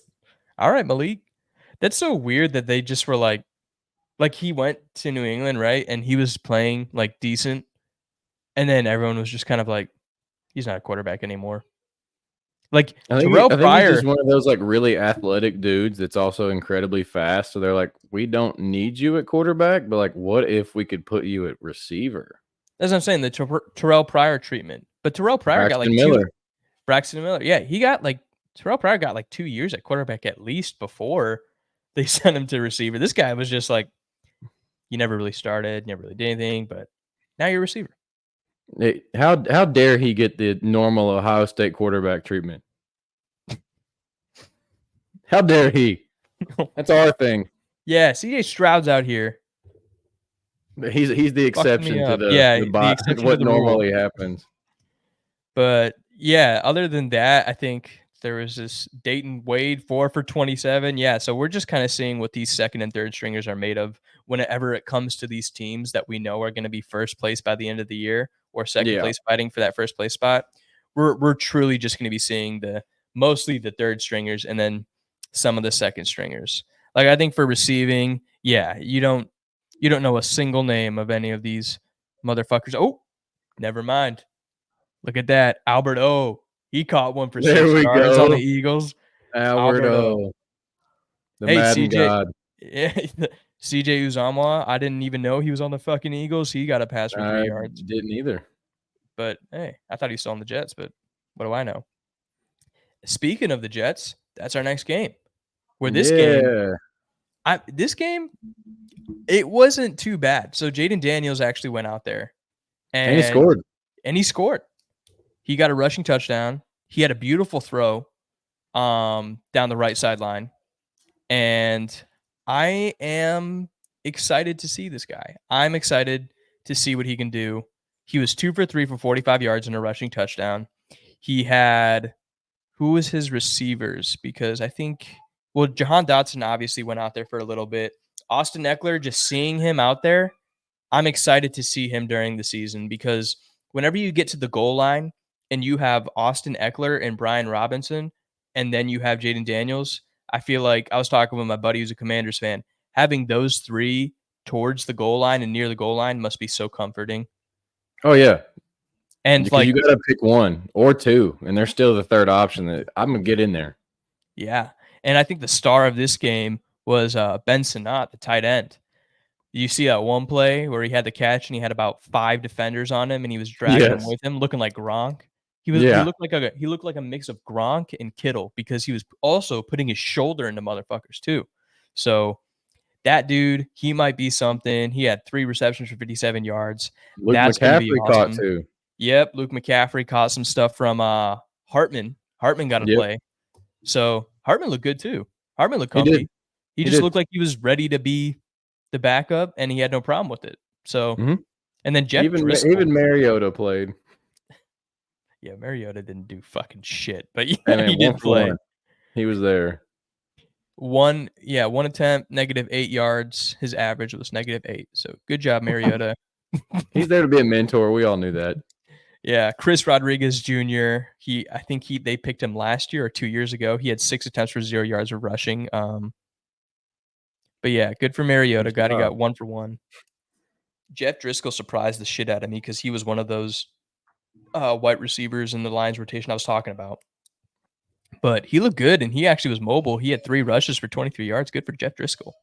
All right, Malik. That's so weird that they just were like he went to New England, right? And he was playing like decent. And then everyone was just kind of like, he's not a quarterback anymore. Like Terrell I think he's Pryor. just one of those like really athletic dudes that's also incredibly fast. So they're like, we don't need you at quarterback, but like, what if we could put you at receiver? That's what I'm saying. The Terrell Pryor treatment. But Terrell Pryor got like Braxton Miller. Braxton Miller. Yeah, he got like Terrell Pryor got like 2 years at quarterback at least before they sent him to receiver. This guy was just like, you never really started, never really did anything, but now you're a receiver. How dare he get the normal Ohio State quarterback treatment? How dare he? That's our thing. Yeah, CJ Stroud's out here. He's the exception to the exception what to the rule. normally happens. But yeah, other than that, I think there was this Dayton Wade 4 for 27. Yeah, so we're just kind of seeing what these second and third stringers are made of whenever it comes to these teams that we know are going to be first place by the end of the year or second place fighting for that first place spot. We're truly just going to be seeing mostly the third stringers and then some of the second stringers. Like I think for receiving, yeah, you don't know a single name of any of these motherfuckers. Oh, never mind. Look at that. Albert O. He caught one for 6 yards on the Eagles. Albert O. The Hey, Madden CJ. God. Yeah, CJ Uzomah. I didn't even know he was on the fucking Eagles. He got a pass for 3 yards. Didn't either. But hey, I thought he was still on the Jets, but what do I know? Speaking of the Jets, that's our next game. Where this game, it wasn't too bad. So Jaden Daniels actually went out there. And he scored. And he scored. He got a rushing touchdown. He had a beautiful throw down the right sideline. And I am excited to see this guy. I'm excited to see what he can do. He was 2 for 3 for 45 yards and a rushing touchdown. He had, who was his receivers? Because I think, Jahan Dotson obviously went out there for a little bit. Austin Eckler, just seeing him out there, I'm excited to see him during the season because whenever you get to the goal line and you have Austin Eckler and Brian Robinson, and then you have Jaden Daniels, I feel like I was talking with my buddy who's a Commanders fan. Having those three towards the goal line and near the goal line must be so comforting. Oh, yeah. And because you got to pick one or two, and they're still the third option that I'm going to get in there. Yeah. And I think the star of this game was Ben Sinnott, the tight end. You see that one play where he had the catch and he had about 5 defenders on him and he was dragging them with him, looking like Gronk. He looked like a mix of Gronk and Kittle because he was also putting his shoulder into motherfuckers too. So that dude, he might be something. He had 3 receptions for 57 yards. That's McCaffrey awesome. Caught too. Yep, Luke McCaffrey caught some stuff from Hartman. Hartman got a play. So Hartman looked good too. Hartman looked comfy. He just looked like he was ready to be the backup, and he had no problem with it. So, and then Jeff Driscoll. Even Mariota played. Yeah, Mariota didn't do fucking shit, but yeah, he did play. He was there. One attempt, -8 yards. His average was -8. So good job, Mariota. He's there to be a mentor. We all knew that. Yeah, Chris Rodriguez Jr. I think they picked him last year or 2 years ago. He had 6 attempts for 0 yards of rushing. But yeah, good for Mariota. He got 1 for 1. Jeff Driscoll surprised the shit out of me because he was one of those white receivers in the Lions rotation I was talking about. But he looked good, and he actually was mobile. He had 3 rushes for 23 yards. Good for Jeff Driscoll.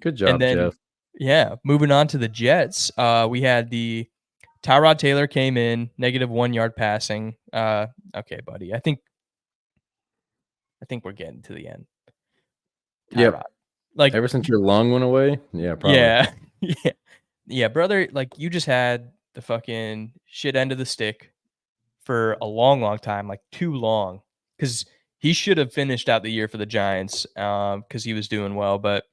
Good And job, then, Jeff. moving on to the Jets, we had the Tyrod Taylor came in, -1 yard passing. Okay, buddy. I think we're getting to the end. Tyrod. Yep. Like, Ever since your lung went away? Yeah, probably. yeah. Yeah. Yeah, brother, like, you just had the fucking shit end of the stick for a long, long time, like, too long, because he should have finished out the year for the Giants, because he was doing well, but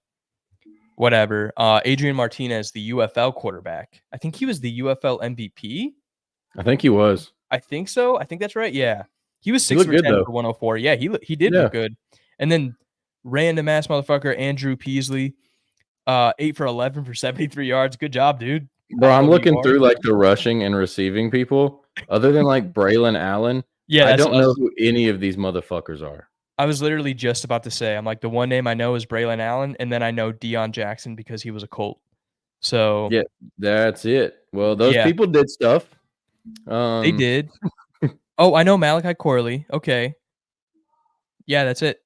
whatever. Adrian Martinez, the UFL quarterback. I think he was the UFL MVP? I think he was. I think so. I think that's right. Yeah. He was He 6 looked for good, 10 though. for 104. Yeah, he did Yeah. look good. And then random ass motherfucker Andrew Peasley, 8 for 11 for 73 yards. Good job, dude. Bro, I I'm know who you looking are. through, like, the rushing and receiving people. Other than, like, Braylon Allen, Yeah, I don't know who any of these motherfuckers are. I was literally just about to say, I'm like, the one name I know is Braylon Allen, and then I know Deion Jackson because he was a Colt. So Yeah, that's it. Well, those yeah, people did stuff. they did. Oh, I know Malachi Corley. Okay. Yeah, that's it.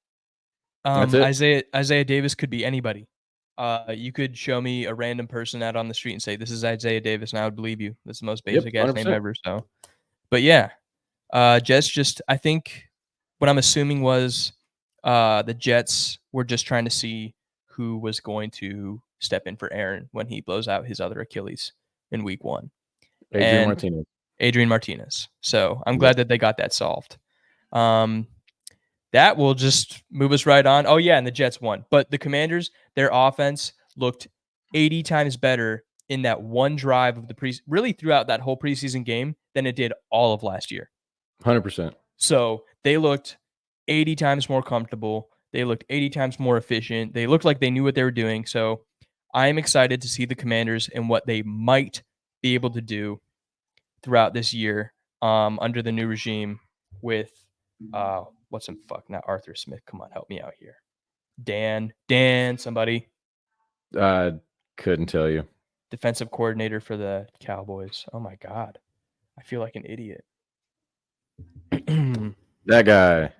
That's it. Isaiah Davis could be anybody. You could show me a random person out on the street and say, "This is Isaiah Davis," and I would believe you. That's the most Yep, basic ass name 100%. ever. So, but yeah, Jets just. I think what I'm assuming was the Jets were just trying to see who was going to step in for Aaron when he blows out his other Achilles in Week 1. Adrian And Martinez. Adrian Martinez. So I'm Yep. glad that they got that solved. That will just move us right on. Oh, yeah, and the Jets won. But the Commanders, their offense looked 80 times better in that one drive of the really throughout that whole preseason game than it did all of last year. 100%. So they looked 80 times more comfortable. They looked 80 times more efficient. They looked like they knew what they were doing. So I am excited to see the Commanders and what they might be able to do throughout this year under the new regime with not Arthur Smith. Come on, help me out here. Dan, somebody. Couldn't tell you. Defensive coordinator for the Cowboys. Oh my God. I feel like an idiot. That guy.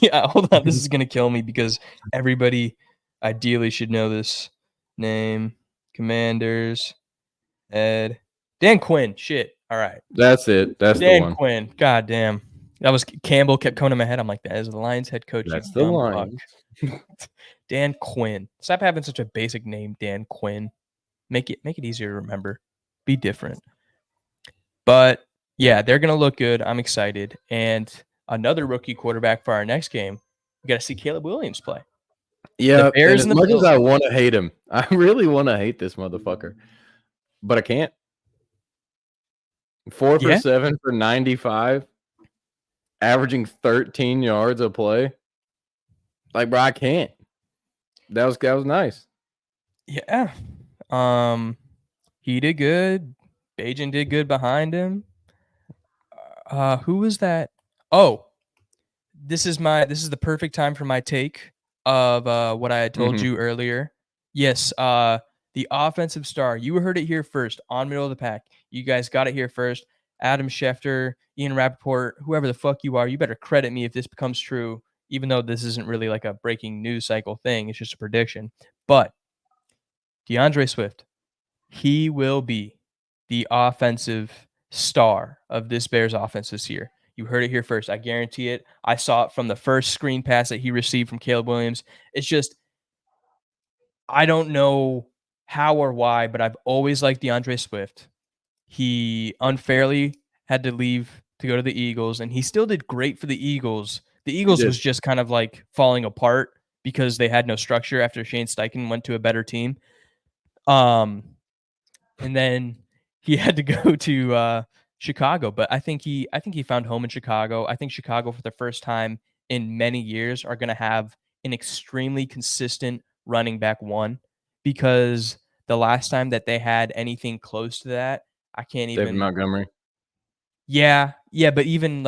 Yeah, hold on. This is going to kill me because everybody ideally should know this name. Commanders. Dan Quinn. Shit. All right. That's it. That's the Dan one. Quinn. God damn. That was Campbell kept coming to my head. I'm like, that is the Lions head coach. That's you the dumb line. fuck. Dan Quinn. Stop having such a basic name, Dan Quinn. Make it easier to remember. Be different. But yeah, they're gonna look good. I'm excited. And another rookie quarterback for our next game. We got to see Caleb Williams play. Yeah, The Bears and as and the much Bills. as I want to hate him, I really want to hate this motherfucker, but I can't. 4 for 7 for 95, averaging 13 yards a play. Like, bro, I can't. That was nice. Yeah. He did good. Bajan did good behind him. Who was that? Oh, this is the perfect time for my take of what I had told you earlier. Yes, the offensive star. You heard it here first on Middle of the Pack. You guys got it here first. Adam Schefter, Ian Rappaport, whoever the fuck you are, you better credit me if this becomes true, even though this isn't really like a breaking news cycle thing. It's just a prediction. But DeAndre Swift, he will be the offensive star of this Bears offense this year. You heard it here first. I guarantee it. I saw it from the first screen pass that he received from Caleb Williams. It's just, I don't know how or why, but I've always liked DeAndre Swift. He unfairly had to leave to go to the Eagles, and he still did great for the Eagles. The Eagles was just kind of like falling apart because they had no structure after Shane Steichen went to a better team. And then he had to go to Chicago, but I think he found home in Chicago. I think Chicago, for the first time in many years, are going to have an extremely consistent running back one, because the last time that they had anything close to that, I can't even. David Montgomery. Yeah, but even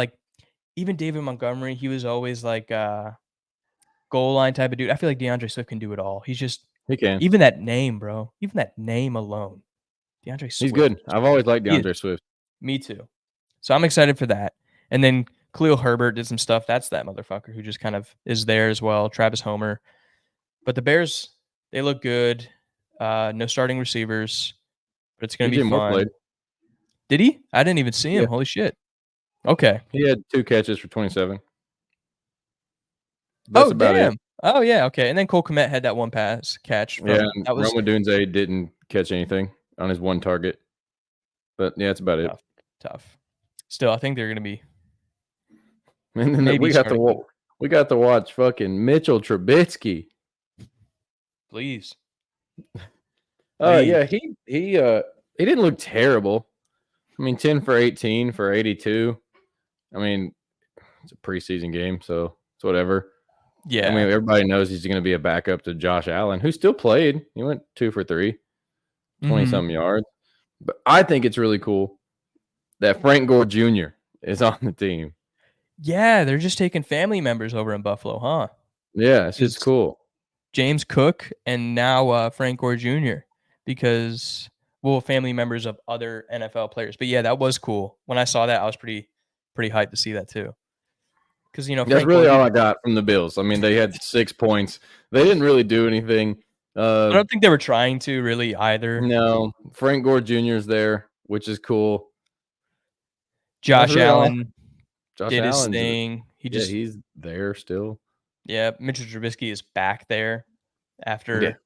David Montgomery, he was always like goal line type of dude. I feel like DeAndre Swift can do it all. He can. Even that name, bro. Even that name alone. DeAndre Swift. He's good. I've always liked DeAndre Swift. Me too. So I'm excited for that. And then Khalil Herbert did some stuff. That's that motherfucker who just kind of is there as well. Travis Homer. But the Bears, they look good. No starting receivers, but it's going to be DJ Moore fun. played. Did he? I didn't even see him. Yeah. Holy shit. Okay. He had 2 catches for 27. That's about damn. it. Oh, yeah. Okay. And then Cole Kmet had that one pass catch. Yeah, That was Roma Dunze didn't catch anything on his one target. But yeah, that's about it. tough. Still, I think they're going to be. And then we got to watch fucking Mitchell Trubisky. Please. Yeah, he didn't look terrible. I mean, 10 for 18 for 82. I mean, it's a preseason game, so it's whatever. Yeah. I mean, everybody knows he's going to be a backup to Josh Allen, who still played. He went 2 for 3, 20-something yards. But I think it's really cool that Frank Gore Jr. is on the team. Yeah, they're just taking family members over in Buffalo, huh? Yeah, it's just cool. James Cook and now Frank Gore Jr. because, well, family members of other NFL players. But yeah, that was cool. When I saw that, I was pretty hyped to see that too. Because, you know, that's really all I got from the Bills. I mean, they had 6 points. They didn't really do anything. I don't think they were trying to really either. No, Frank Gore Jr. is there, which is cool. Josh Allen did his Allen's thing. He's there still. Yeah, Mitchell Trubisky is back there after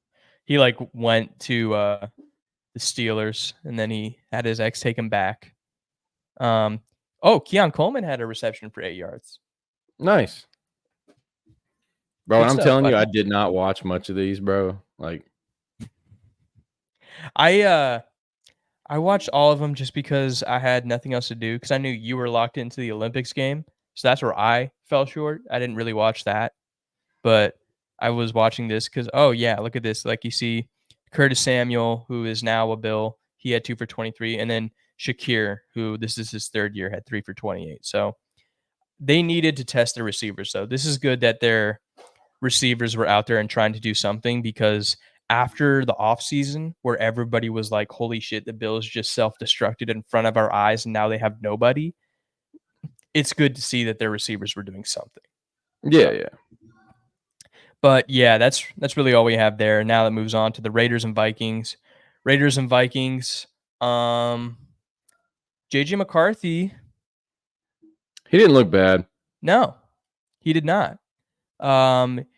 he went to the Steelers and then he had his ex take him back. Keon Coleman had a reception for 8 yards. Nice. Bro, I'm telling you, buddy. I did not watch much of these, bro. Like, I watched all of them just because I had nothing else to do because I knew you were locked into the Olympics game. So that's where I fell short. I didn't really watch that. But I was watching this because, look at this. Like you see Curtis Samuel, who is now a Bill. He had 2 for 23. And then Shakir, who this is his 3rd year, had 3 for 28. So they needed to test their receivers. So this is good that their receivers were out there and trying to do something because after the offseason where everybody was like, holy shit, the Bills just self-destructed in front of our eyes and now they have nobody. It's good to see that their receivers were doing something. Yeah. But yeah, that's really all we have there. Now that moves on to the Raiders and Vikings. JJ McCarthy. He didn't look bad. No, he did not.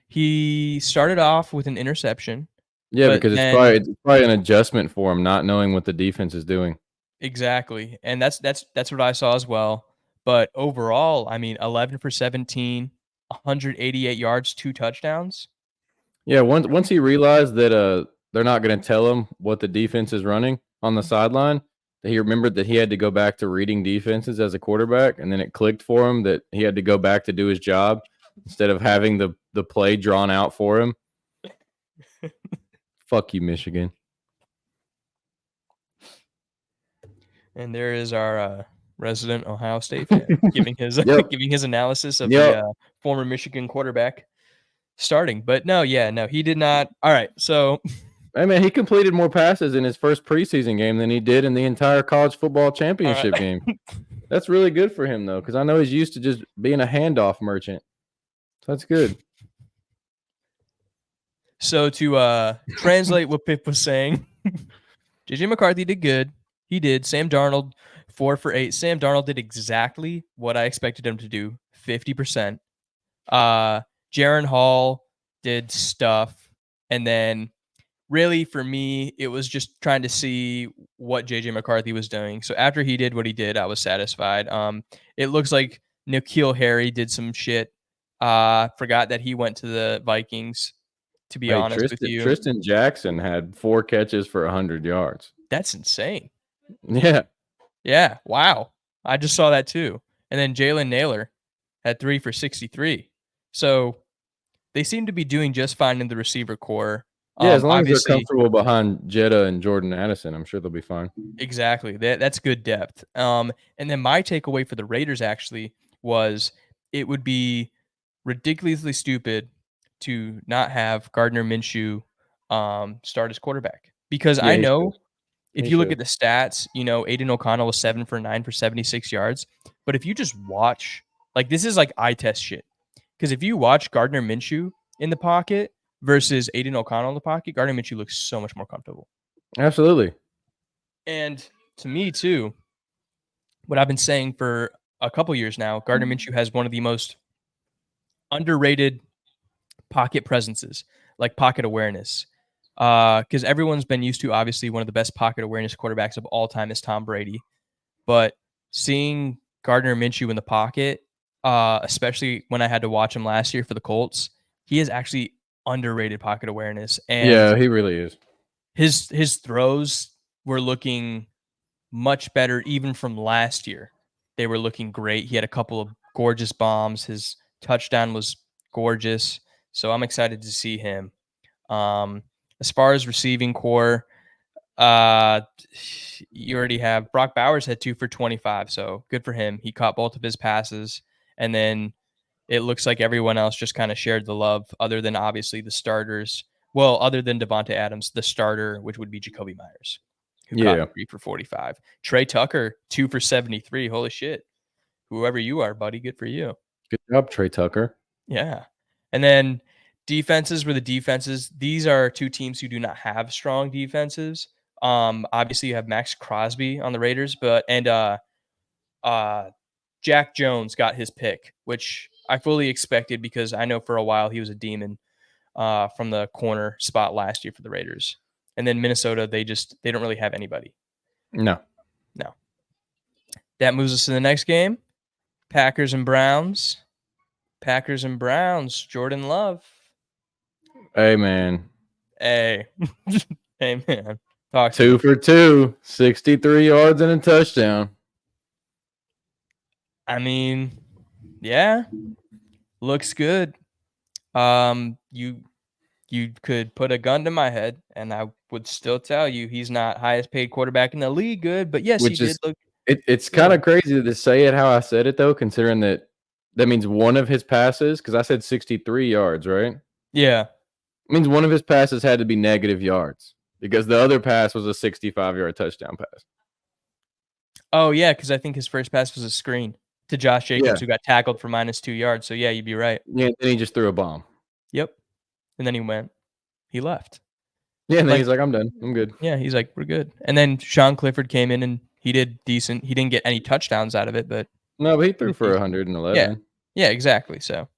He started off with an interception. Yeah, because it's probably an adjustment for him, not knowing what the defense is doing. Exactly. And that's what I saw as well. But overall, I mean, 11 for 17, 188 yards, 2 touchdowns. Yeah, once he realized that they're not going to tell him what the defense is running on the sideline, he remembered that he had to go back to reading defenses as a quarterback, and then it clicked for him that he had to go back to do his job instead of having the play drawn out for him. Fuck you, Michigan. And there is our resident Ohio State fan giving his analysis of the former Michigan quarterback starting. But no, he did not. All right, so hey man, he completed more passes in his first preseason game than he did in the entire college football championship game. That's really good for him though, because I know he's used to just being a handoff merchant. So that's good. So to translate what Pip was saying, JJ McCarthy did good. He did. Sam Darnold, 4 for 8. Sam Darnold did exactly what I expected him to do, 50%. Jaron Hall did stuff. And then really for me, it was just trying to see what JJ McCarthy was doing. So after he did what he did, I was satisfied. It looks like N'Keal Harry did some shit. Forgot that he went to the Vikings. To be honest with you, Tristan Jackson had 4 catches for 100 yards. That's insane. Yeah. Wow. I just saw that too. And then Jalen Naylor had 3 for 63. So they seem to be doing just fine in the receiver core. Yeah, as long as they're comfortable behind Jetta and Jordan Addison, I'm sure they'll be fine. Exactly. That's good depth. And then my takeaway for the Raiders actually was it would be ridiculously stupid to not have Gardner Minshew start as quarterback. Because I know if you look at the stats, Aiden O'Connell was 7 for 9 for 76 yards. But if you just watch Like, this is like eye test shit. Because if you watch Gardner Minshew in the pocket versus Aiden O'Connell in the pocket, Gardner Minshew looks so much more comfortable. Absolutely. And to me, too, what I've been saying for a couple years now, Gardner Minshew has one of the most underrated pocket presences, like pocket awareness. Because everyone's been used to, obviously, one of the best pocket awareness quarterbacks of all time is Tom Brady. But seeing Gardner Minshew in the pocket, especially when I had to watch him last year for the Colts, he is actually underrated pocket awareness. And Yeah, he really is. his throws were looking much better even from last year. They were looking great. He had a couple of gorgeous bombs. His touchdown was gorgeous. So I'm excited to see him. As far as receiving core, you already have Brock Bowers had 2 for 25, so good for him. He caught both of his passes, and then it looks like everyone else just kind of shared the love, other than obviously the starters. Well, other than Devonta Adams, the starter, which would be Jacoby Myers, who Yeah. caught 3 for 45. Trey Tucker, 2 for 73. Holy shit. Whoever you are, buddy, good for you. Good job, Trey Tucker. Yeah. And then defenses were the defenses. These are two teams who do not have strong defenses. Obviously you have Max Crosby on the Raiders, but Jack Jones got his pick, which I fully expected because I know for a while he was a demon from the corner spot last year for the Raiders. And then Minnesota, they don't really have anybody. No. That moves us to the next game. Packers and Browns. Jordan Love. Hey, man. Hey. Hey, man. Talk to 2 me. for 2, 63 yards and a touchdown. I mean, yeah, looks good. You could put a gun to my head, and I would still tell you he's not highest paid quarterback in the league. Good, but yes, he did look. It's kind of crazy to say it how I said it though, considering that means one of his passes, because I said 63 yards, right? Yeah. It means one of his passes had to be negative yards because the other pass was a 65-yard touchdown pass. Oh yeah, because I think his first pass was a screen to Josh Jacobs, who got tackled for -2 yards. So yeah, you'd be right. Yeah, then he just threw a bomb. Yep. And then he left. Yeah, and then he's like, I'm done. I'm good. Yeah, he's like, we're good. And then Sean Clifford came in and he did decent. He didn't get any touchdowns out of it, but no, but he threw for 111. Yeah, exactly. So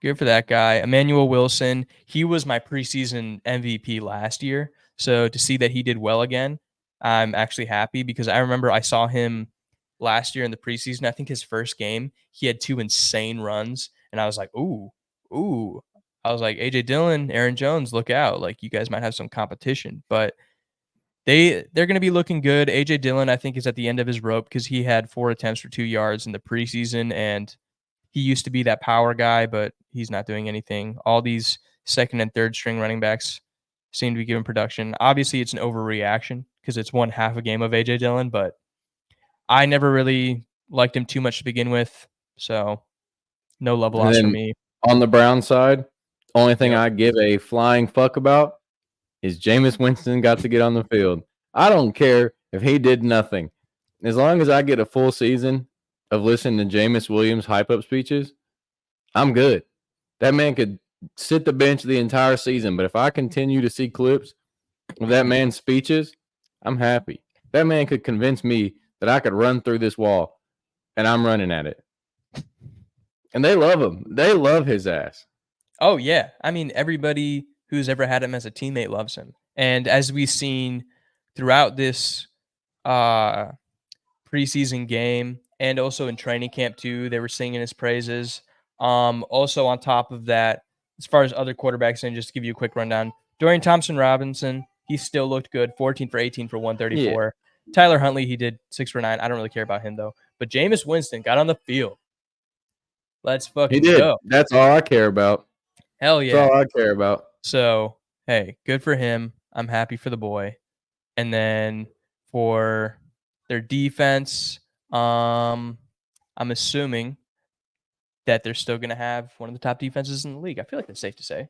good for that guy. Emmanuel Wilson, he was my preseason MVP last year. So to see that he did well again, I'm actually happy because I remember I saw him last year in the preseason. I think his first game, he had 2 insane runs. And I was like, ooh. I was like, AJ Dillon, Aaron Jones, look out. Like, you guys might have some competition. But they're going to be looking good. AJ Dillon, I think, is at the end of his rope because he had 4 attempts for 2 yards in the preseason. And he used to be that power guy, but he's not doing anything. All these second and third string running backs seem to be giving production. Obviously, it's an overreaction because it's one half a game of AJ Dillon, but I never really liked him too much to begin with. So no love lost for me. On the Brown side, only thing I give a flying fuck about is Jameis Winston got to get on the field. I don't care if he did nothing. As long as I get a full season of listening to Jameis Williams hype up speeches, I'm good. That man could sit the bench the entire season, but if I continue to see clips of that man's speeches, I'm happy. That man could convince me that I could run through this wall, and I'm running at it. And they love him. They love his ass. Oh, yeah. I mean, everybody who's ever had him as a teammate loves him. And as we've seen throughout this preseason game and also in training camp too, they were singing his praises. Also on top of that, as far as other quarterbacks, and just to give you a quick rundown, Dorian Thompson-Robinson, he still looked good, 14 for 18 for 134. Yeah. Tyler Huntley, he did 6 for 9. I don't really care about him though. But Jameis Winston got on the field. Let's fucking go. That's all I care about. Hell yeah. That's all I care about. So, hey, good for him. I'm happy for the boy. And then for their defense, I'm assuming that they're still going to have one of the top defenses in the league. I feel like that's safe to say.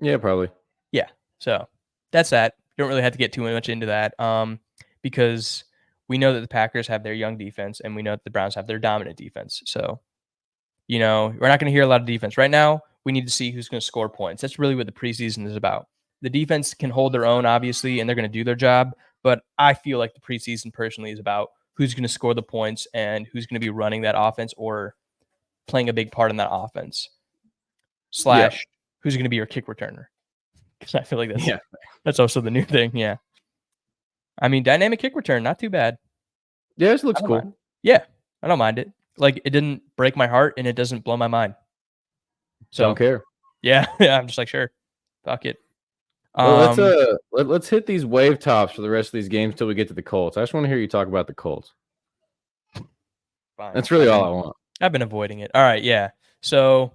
Yeah, probably. Yeah. So that's that. You don't really have to get too much into that because we know that the Packers have their young defense and we know that the Browns have their dominant defense. So we're not going to hear a lot of defense. Right now, we need to see who's going to score points. That's really what the preseason is about. The defense can hold their own, obviously, and they're going to do their job. But I feel like the preseason personally is about who's going to score the points and who's going to be running that offense or playing a big part in that offense. / who's going to be your kick returner. Because I feel like that's also the new thing. Yeah. I mean, dynamic kick return, not too bad. Yeah, this looks cool. Yeah, I don't mind it. Like, it didn't break my heart and it doesn't blow my mind. So don't care. Yeah, I'm just like, sure, fuck it. Well, let's hit these wave tops for the rest of these games till we get to the Colts. I just want to hear you talk about the Colts. Fine. That's really all I want. I've been avoiding it. All right, yeah. So,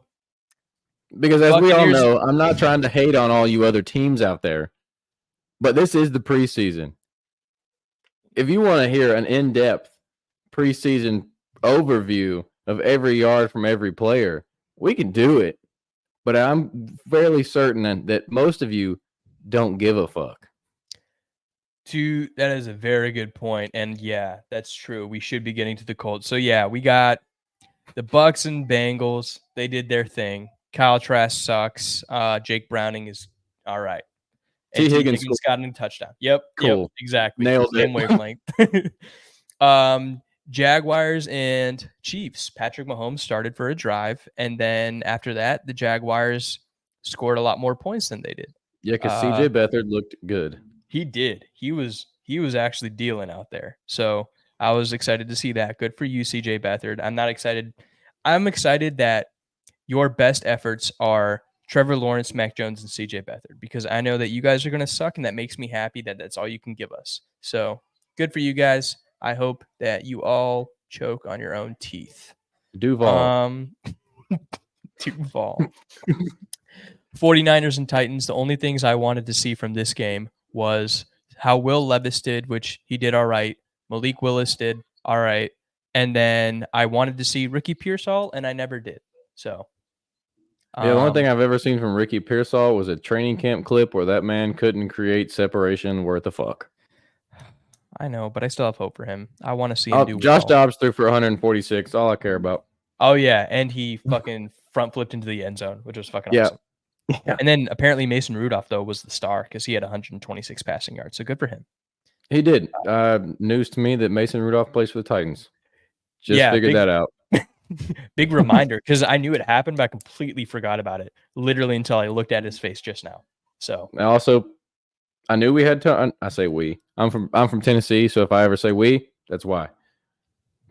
because as we all know, I'm not trying to hate on all you other teams out there, but this is the preseason. If you want to hear an in-depth preseason overview of every yard from every player, we can do it. But I'm fairly certain that most of you don't give a fuck. That is a very good point. And yeah, that's true. We should be getting to the Colts. So yeah, we got the Bucks and Bengals. They did their thing. Kyle Trask sucks. Jake Browning is all right. And T. Higgins got a touchdown. Yep. Cool. Yep, exactly. Nailed Same wavelength. Jaguars and Chiefs. Patrick Mahomes started for a drive, and then after that, the Jaguars scored a lot more points than they did. Yeah, because CJ Beathard looked good. He did. He was actually dealing out there. So I was excited to see that. Good for you, CJ Beathard. I'm not excited. I'm excited that your best efforts are Trevor Lawrence, Mac Jones, and CJ Beathard, because I know that you guys are going to suck, and that makes me happy that that's all you can give us. So good for you guys. I hope that you all choke on your own teeth. Duval. Duval. 49ers and Titans. The only things I wanted to see from this game was how Will Levis did, which he did all right. Malik Willis did all right. And then I wanted to see Ricky Pearsall, and I never did. So yeah, the only thing I've ever seen from Ricky Pearsall was a training camp clip where that man couldn't create separation worth a fuck. I know, but I still have hope for him. I want to see him do Josh Dobbs threw for 146. All I care about. Oh, yeah. And he fucking front flipped into the end zone, which was fucking awesome. Yeah. And then apparently Mason Rudolph, though, was the star because he had 126 passing yards. So good for him. He did. News to me that Mason Rudolph plays for the Titans. Just figured that out. Big reminder, because I knew it happened, but I completely forgot about it. Literally until I looked at his face just now. So I knew we had to. I say we. I'm from Tennessee, so if I ever say we, that's why.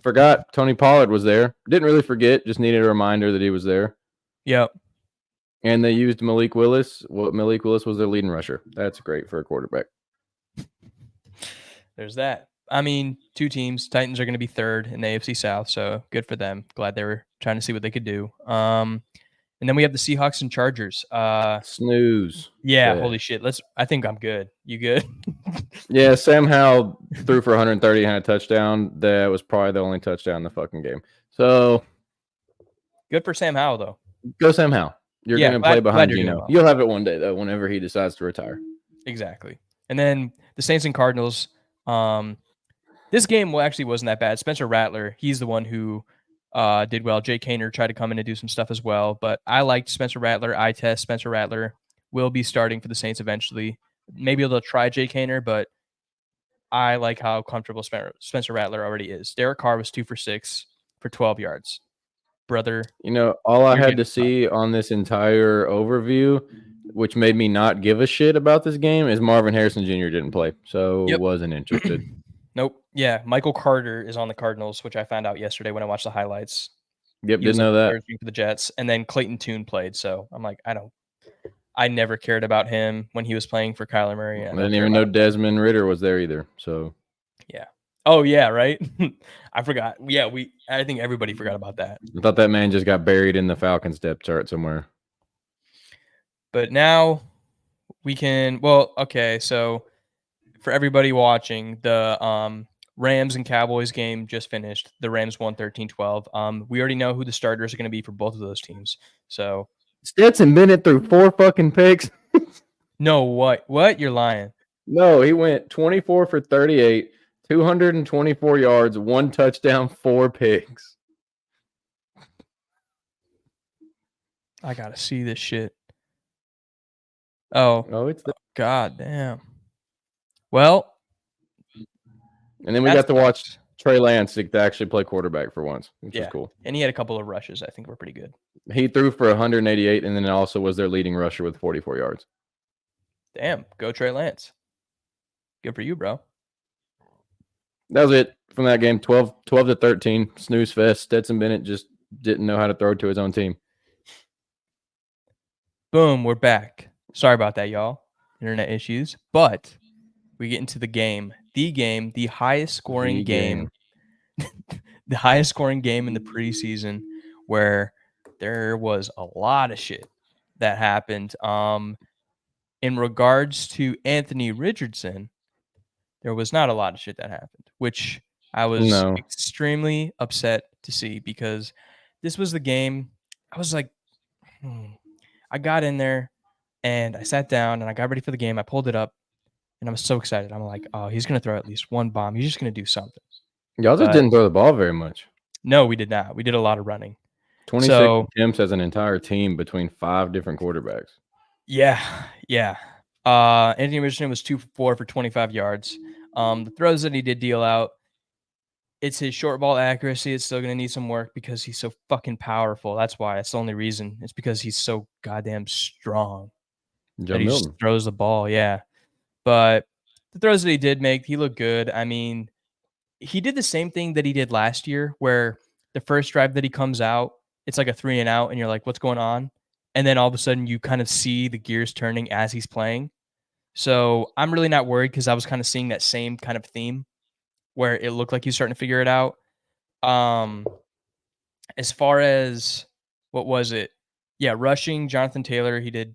Forgot Tony Pollard was there. Didn't really forget. Just needed a reminder that he was there. Yep. And they used Malik Willis. Well, Malik Willis was their leading rusher. That's great for a quarterback. There's that. I mean, two teams. Titans are going to be third in the AFC South, so good for them. Glad they were trying to see what they could do. And then we have the Seahawks and Chargers. Snooze. Yeah, holy shit. I think I'm good. You good? Yeah, Sam Howell threw for 130 and had a touchdown. That was probably the only touchdown in the fucking game. So good for Sam Howell, though. Go Sam Howell. You're going to play behind Geno. Well. You'll have it one day, though, whenever he decides to retire. Exactly. And then the Saints and Cardinals. This game actually wasn't that bad. Spencer Rattler, he's the one who did well. Jake Haener tried to come in and do some stuff as well, but I liked Spencer Rattler. I test Spencer Rattler will be starting for the Saints eventually. Maybe they'll try Jake Haener, but I like how comfortable Spencer Rattler already is. Derek Carr was 2 for 6 for 12 yards. Brother, all I had to see on this entire overview, which made me not give a shit about this game, is Marvin Harrison Jr. didn't play, so wasn't interested. Nope. Yeah, Michael Carter is on the Cardinals, which I found out yesterday when I watched the highlights. Yep, didn't know that. For the Jets, and then Clayton Tune played, so I'm like, I never cared about him when he was playing for Kyler Murray. I didn't even know Desmond Ridder was there either. So yeah. Oh yeah, right. I forgot. Yeah, I think everybody forgot about that. I thought that man just got buried in the Falcons depth chart somewhere. But now we can. Well, okay. So for everybody watching, the Rams and Cowboys game just finished. The Rams won 13-12. We already know who the starters are going to be for both of those teams. So Stetson Bennett threw 4 fucking picks. No, what? What? You're lying. No, he went 24 for 38, 224 yards, 1 touchdown, 4 picks. I gotta see this shit. Oh, it's the, god damn. Well, and then we that got to watch sucks. Trey Lance to actually play quarterback for once, which was Yeah, cool. and he had a couple of rushes. I think were pretty good. He threw for 188, and then also was their leading rusher with 44 yards. Damn, go Trey Lance. Good for you, bro. That was it from that game. 12 to 13. Snooze fest. Stetson Bennett just didn't know how to throw to his own team. Boom, we're back. Sorry about that, y'all. Internet issues. But we get into the game. The highest scoring game. The highest scoring game in the preseason, where there was a lot of shit that happened. In regards to Anthony Richardson, there was not a lot of shit that happened, which I was No. extremely upset to see because this was the game. I was like, I got in there and I sat down and I got ready for the game. I pulled it up and I was so excited. I'm like, oh, he's going to throw at least one bomb. He's just going to do something. Y'all just But didn't throw the ball very much. no, we did not. We did a lot of running. 26 So, attempts as an entire team between 5 different quarterbacks. yeah. Anthony Richardson was 2 for 4 for 25 yards. The throws that he did deal out, it's his short ball accuracy. It's still going to need some work because he's so fucking powerful. That's why. That's the only reason. It's because he's so goddamn strong Joe that he Milton. just throws the ball. Yeah. But the throws that he did make, he looked good. I mean, he did the same thing that he did last year where the first drive that he comes out, it's like a 3 and out and you're like, what's going on? And then all of a sudden you kind of see the gears turning as he's playing. So I'm really not worried because I was kind of seeing that same kind of theme where it looked like he's starting to figure it out. As far as what was it? Yeah, rushing Jonathan Taylor, he did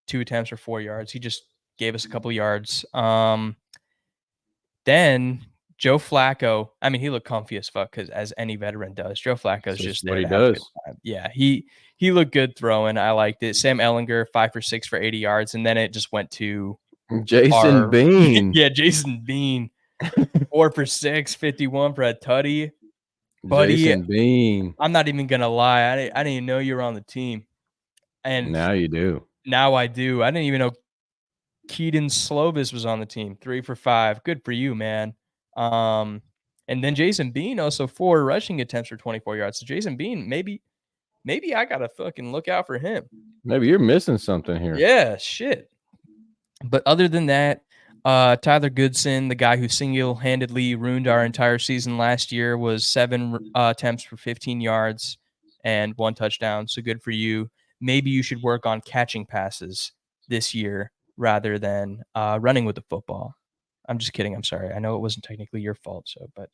2 attempts for 4 yards. He just gave us a couple yards. Then Joe Flacco, I mean, he looked comfy as fuck because as any veteran does. Joe Flacco's just there what he to have a good does. time. Yeah, he looked good throwing. I liked it. Sam Ellinger, 5 for 6 for 80 yards, and then it just went to Jason Bean. Yeah, Jason Bean, 4 for 6, 51 for a tutty. Buddy, Jason Bean. I'm not even gonna lie. I didn't even know you were on the team, and Now you do. now I do. I didn't even know Keaton Slovis was on the team. 3 for 5. Good for you, man. And then Jason Bean also 4 rushing attempts for 24 yards. So Jason Bean, maybe I gotta fucking look out for him. Maybe you're missing something here. Yeah, shit. But other than that, Tyler Goodson, the guy who single-handedly ruined our entire season last year, was 7 attempts for 15 yards and 1 touchdown. So good for you. Maybe you should work on catching passes this year rather than running with the football. I'm just kidding. I'm sorry. I know it wasn't technically your fault, but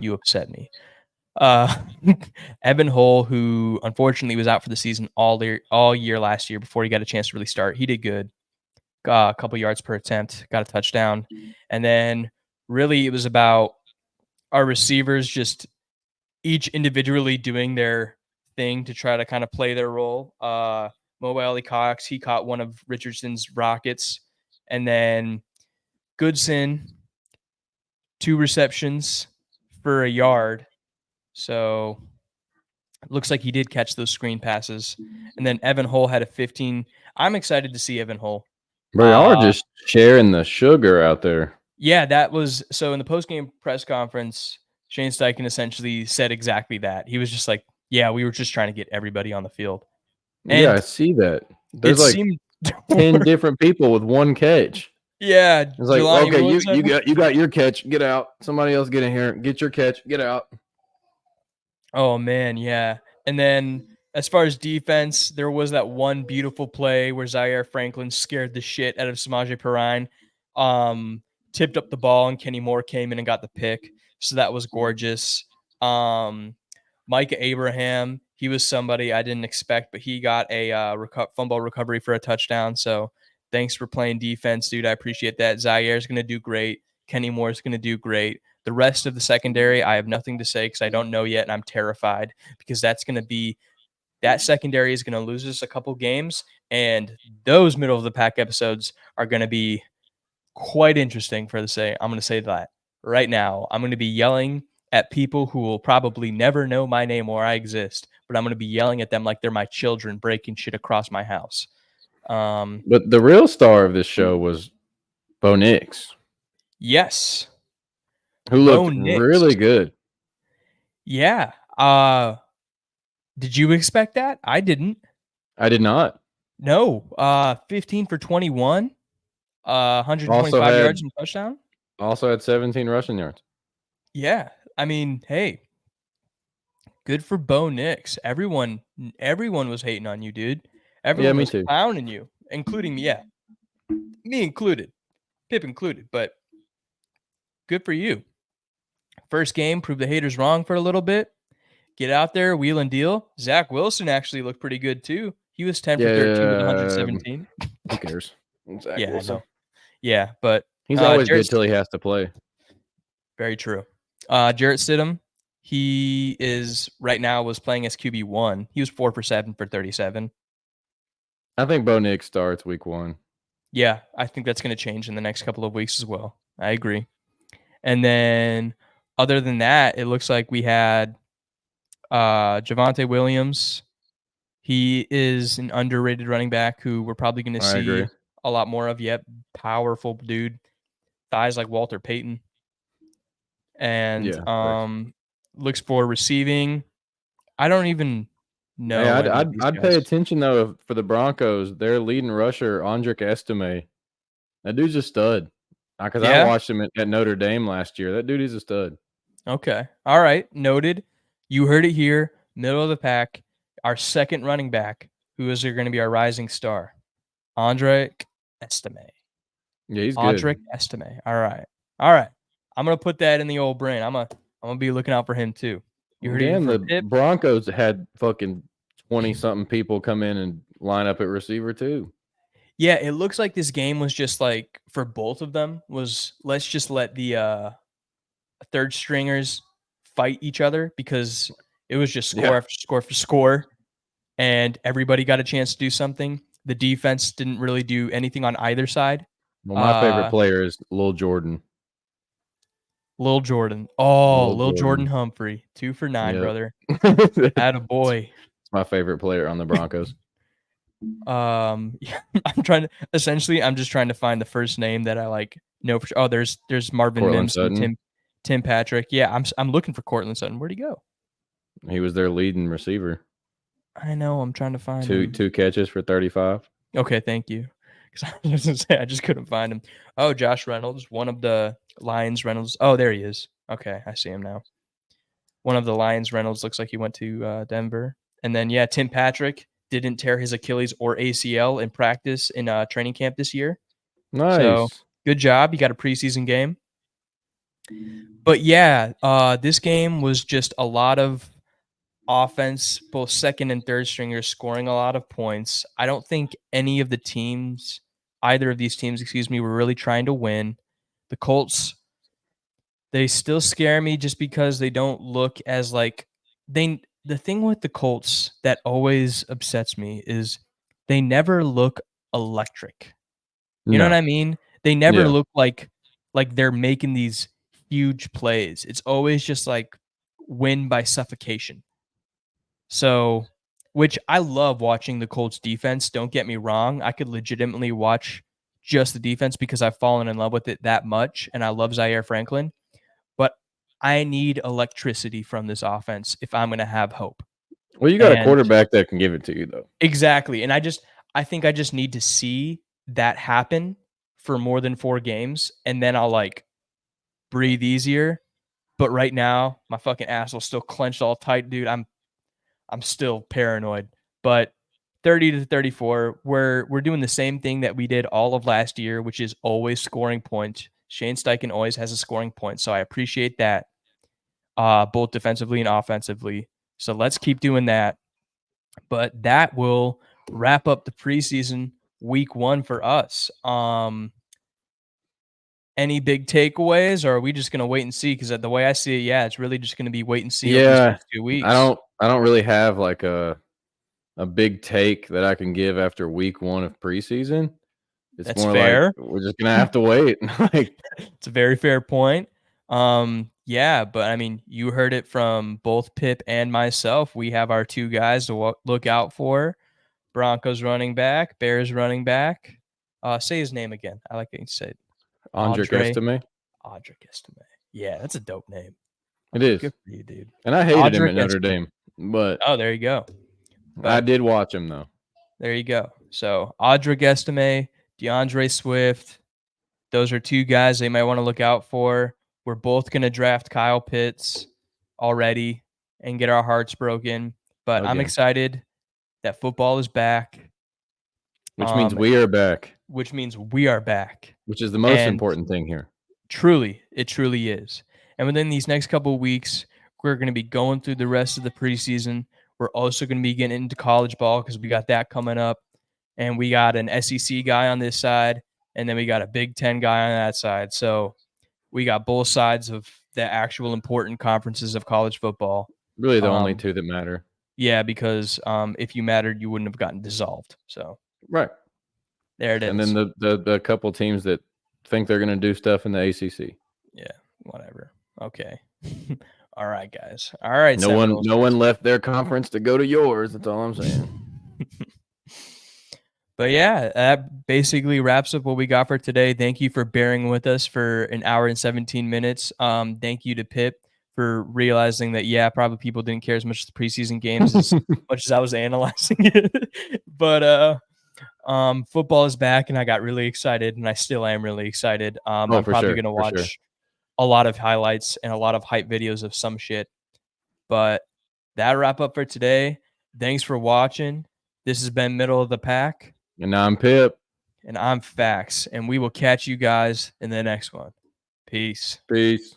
you upset me. Evan Hull, who unfortunately was out for the season all year last year before he got a chance to really start. He did good. A couple yards per attempt, got a touchdown. And then really it was about our receivers just each individually doing their thing to try to kind of play their role. Mo Alley Cox, he caught one of Richardson's rockets. And then Goodson, 2 receptions for a yard. So it looks like he did catch those screen passes. And then Evan Hull had a 15. I'm excited to see Evan Hull. Bro, y'all are just sharing the sugar out there. Yeah, that was so in the post-game press conference, Shane Steichen essentially said exactly that. He was just like, yeah, we were just trying to get everybody on the field. And yeah, I see that. There's like seemed 10 different people with 1 catch. Yeah. It's like, Jelani okay, you got your catch. Get out. Somebody else get in here. Get your catch. Get out. Oh, man, yeah. And then as far as defense, there was that one beautiful play where Zaire Franklin scared the shit out of Samaje Perine, tipped up the ball, and Kenny Moore came in and got the pick. So that was gorgeous. Micah Abraham, he was somebody I didn't expect, but he got a fumble recovery for a touchdown. So thanks for playing defense, dude. I appreciate that. Zaire's going to do great. Kenny Moore's going to do great. The rest of the secondary, I have nothing to say because I don't know yet, and I'm terrified because that secondary is going to lose us a couple games, and those middle of the pack episodes are going to be quite interesting I'm going to say that right now. I'm going to be yelling at people who will probably never know my name or I exist, but I'm going to be yelling at them like they're my children breaking shit across my house. But the real star of this show was Bo Nix, Yes. who Bo looked Nix. really good. Yeah. Did you expect that? I didn't. I did not. No. 15 for 21, 125 yards and touchdown. Also had 17 rushing yards. Yeah. I mean, hey, good for Bo Nix. Everyone was hating on you, dude. Everyone me was too. clowning you, including me. Yeah. Me included. Pip included. But good for you. First game, prove the haters wrong for a little bit. Get out there, wheel and deal. Zach Wilson actually looked pretty good too. He was 10 for 13 with 117. Who cares? Zach Yeah, Wilson. I know. Yeah, but he's always Jarrett good till he has to play. Very true. Jarrett Stidham, he is right now was playing as QB1. He was 4 for 7 for 37. I think Bo Nix starts week 1. Yeah, I think that's going to change in the next couple of weeks as well. I agree. And then other than that, it looks like we had Javonte Williams. He is an underrated running back who we're probably going to see a lot more of yet. Powerful dude. Thighs like Walter Payton. And looks for receiving. I don't even know. Hey, I'd pay attention though for the Broncos. Their leading rusher, Andrick Estime. That dude's a stud. Because I watched him at Notre Dame last year. That dude is a stud. Okay. All right. Noted. You heard it here. Middle of the pack. Our second running back, who is going to be our rising star, Andrick Estime. Yeah, he's Andrick good. Estime. All right. I'm gonna put that in the old brain. I'm gonna be looking out for him too. You heard it the Pip? Broncos had fucking 20-something people come in and line up at receiver too. Yeah, it looks like this game was just like for both of them was let's just let the third stringers fight each other because it was just score after score after score, and everybody got a chance to do something. The defense didn't really do anything on either side. Well, my favorite player is Lil Jordan. Lil Jordan. Oh, Lil Jordan Humphrey. 2 for 9, brother. Attaboy. It's my favorite player on the Broncos. Yeah, I'm just trying to find the first name that I like know for sure. Oh, there's Marvin Mims and Tim Patrick. Yeah, I'm looking for Cortland Sutton. Where'd he go? He was their leading receiver. I know. I'm trying to find him. 2 catches for 35. Okay, thank you. Because I was gonna say I just couldn't find him. Oh, Josh Reynolds, one of the Lions Reynolds. Oh, there he is. Okay, I see him now. One of the Lions Reynolds looks like he went to Denver. And then Tim Patrick didn't tear his Achilles or ACL in practice in training camp this year. Nice. So good job. You got a preseason game. But this game was just a lot of offense, both second and third stringers scoring a lot of points. I don't think either of these teams, were really trying to win. The Colts, they still scare me just because they don't look as like the thing with the Colts that always upsets me is they never look electric. You know what I mean? They never look like they're making these huge plays. It's always just like win by suffocation. So, which I love watching the Colts defense. Don't get me wrong. I could legitimately watch just the defense because I've fallen in love with it that much. And I love Zaire Franklin. But I need electricity from this offense if I'm going to have hope. Well, you got a quarterback that can give it to you, though. Exactly. And I think I just need to see that happen for more than 4 games. And then I'll like breathe easier. But right now, my fucking ass will still clenched all tight, dude. I'm still paranoid, but 30-34, we're doing the same thing that we did all of last year, which is always scoring points. Shane Steichen always has a scoring point, so I appreciate that, both defensively and offensively. So let's keep doing that. But that will wrap up the preseason week 1 for us. Any big takeaways, or are we just going to wait and see? Because the way I see it, it's really just going to be wait and see over these next 2 weeks. I don't really have like a big take that I can give after week 1 of preseason. It's That's more fair. like we're just going to have to wait. It's a very fair point. Yeah, but I mean, you heard it from both Pip and myself. We have our two guys to look out for. Broncos running back, Bears running back. Say his name again. I like that you said Andrick Audrey Estime. Estime. Yeah, that's a dope name. It is. Good for you, dude. And I hated him Audrick at Notre Estime. Dame, but Oh, there you go. I But did watch him though. there you go. So Audrick Estime, DeAndre Swift. Those are two guys they might want to look out for. We're both going to draft Kyle Pitts already and get our hearts broken. But I'm Again. excited that football is back. Which means we are back. Which means we are back. Which is the most And important thing here. Truly, it truly is. And within these next couple of weeks, we're going to be going through the rest of the preseason. We're also going to be getting into college ball because we got that coming up. And we got an SEC guy on this side, and then we got a Big Ten guy on that side. So we got both sides of the actual important conferences of college football. Really the only two that matter. Yeah, because if you mattered, you wouldn't have gotten dissolved. So right. There it is. And then the couple teams that think they're going to do stuff in the ACC. Yeah, whatever. Okay. All right, guys. All right. No one left their conference to go to yours. That's all I'm saying. But yeah, that basically wraps up what we got for today. Thank you for bearing with us for an hour and 17 minutes. Thank you to Pip for realizing that, probably people didn't care as much as the preseason games as much as I was analyzing it. But football is back, and I got really excited, and I still am really excited. I'm probably going to watch a lot of highlights and a lot of hype videos of some shit. But that wrap up for today. Thanks for watching. This has been Middle of the Pack. And I'm Pip. And I'm Fax. And we will catch you guys in the next one. Peace. Peace.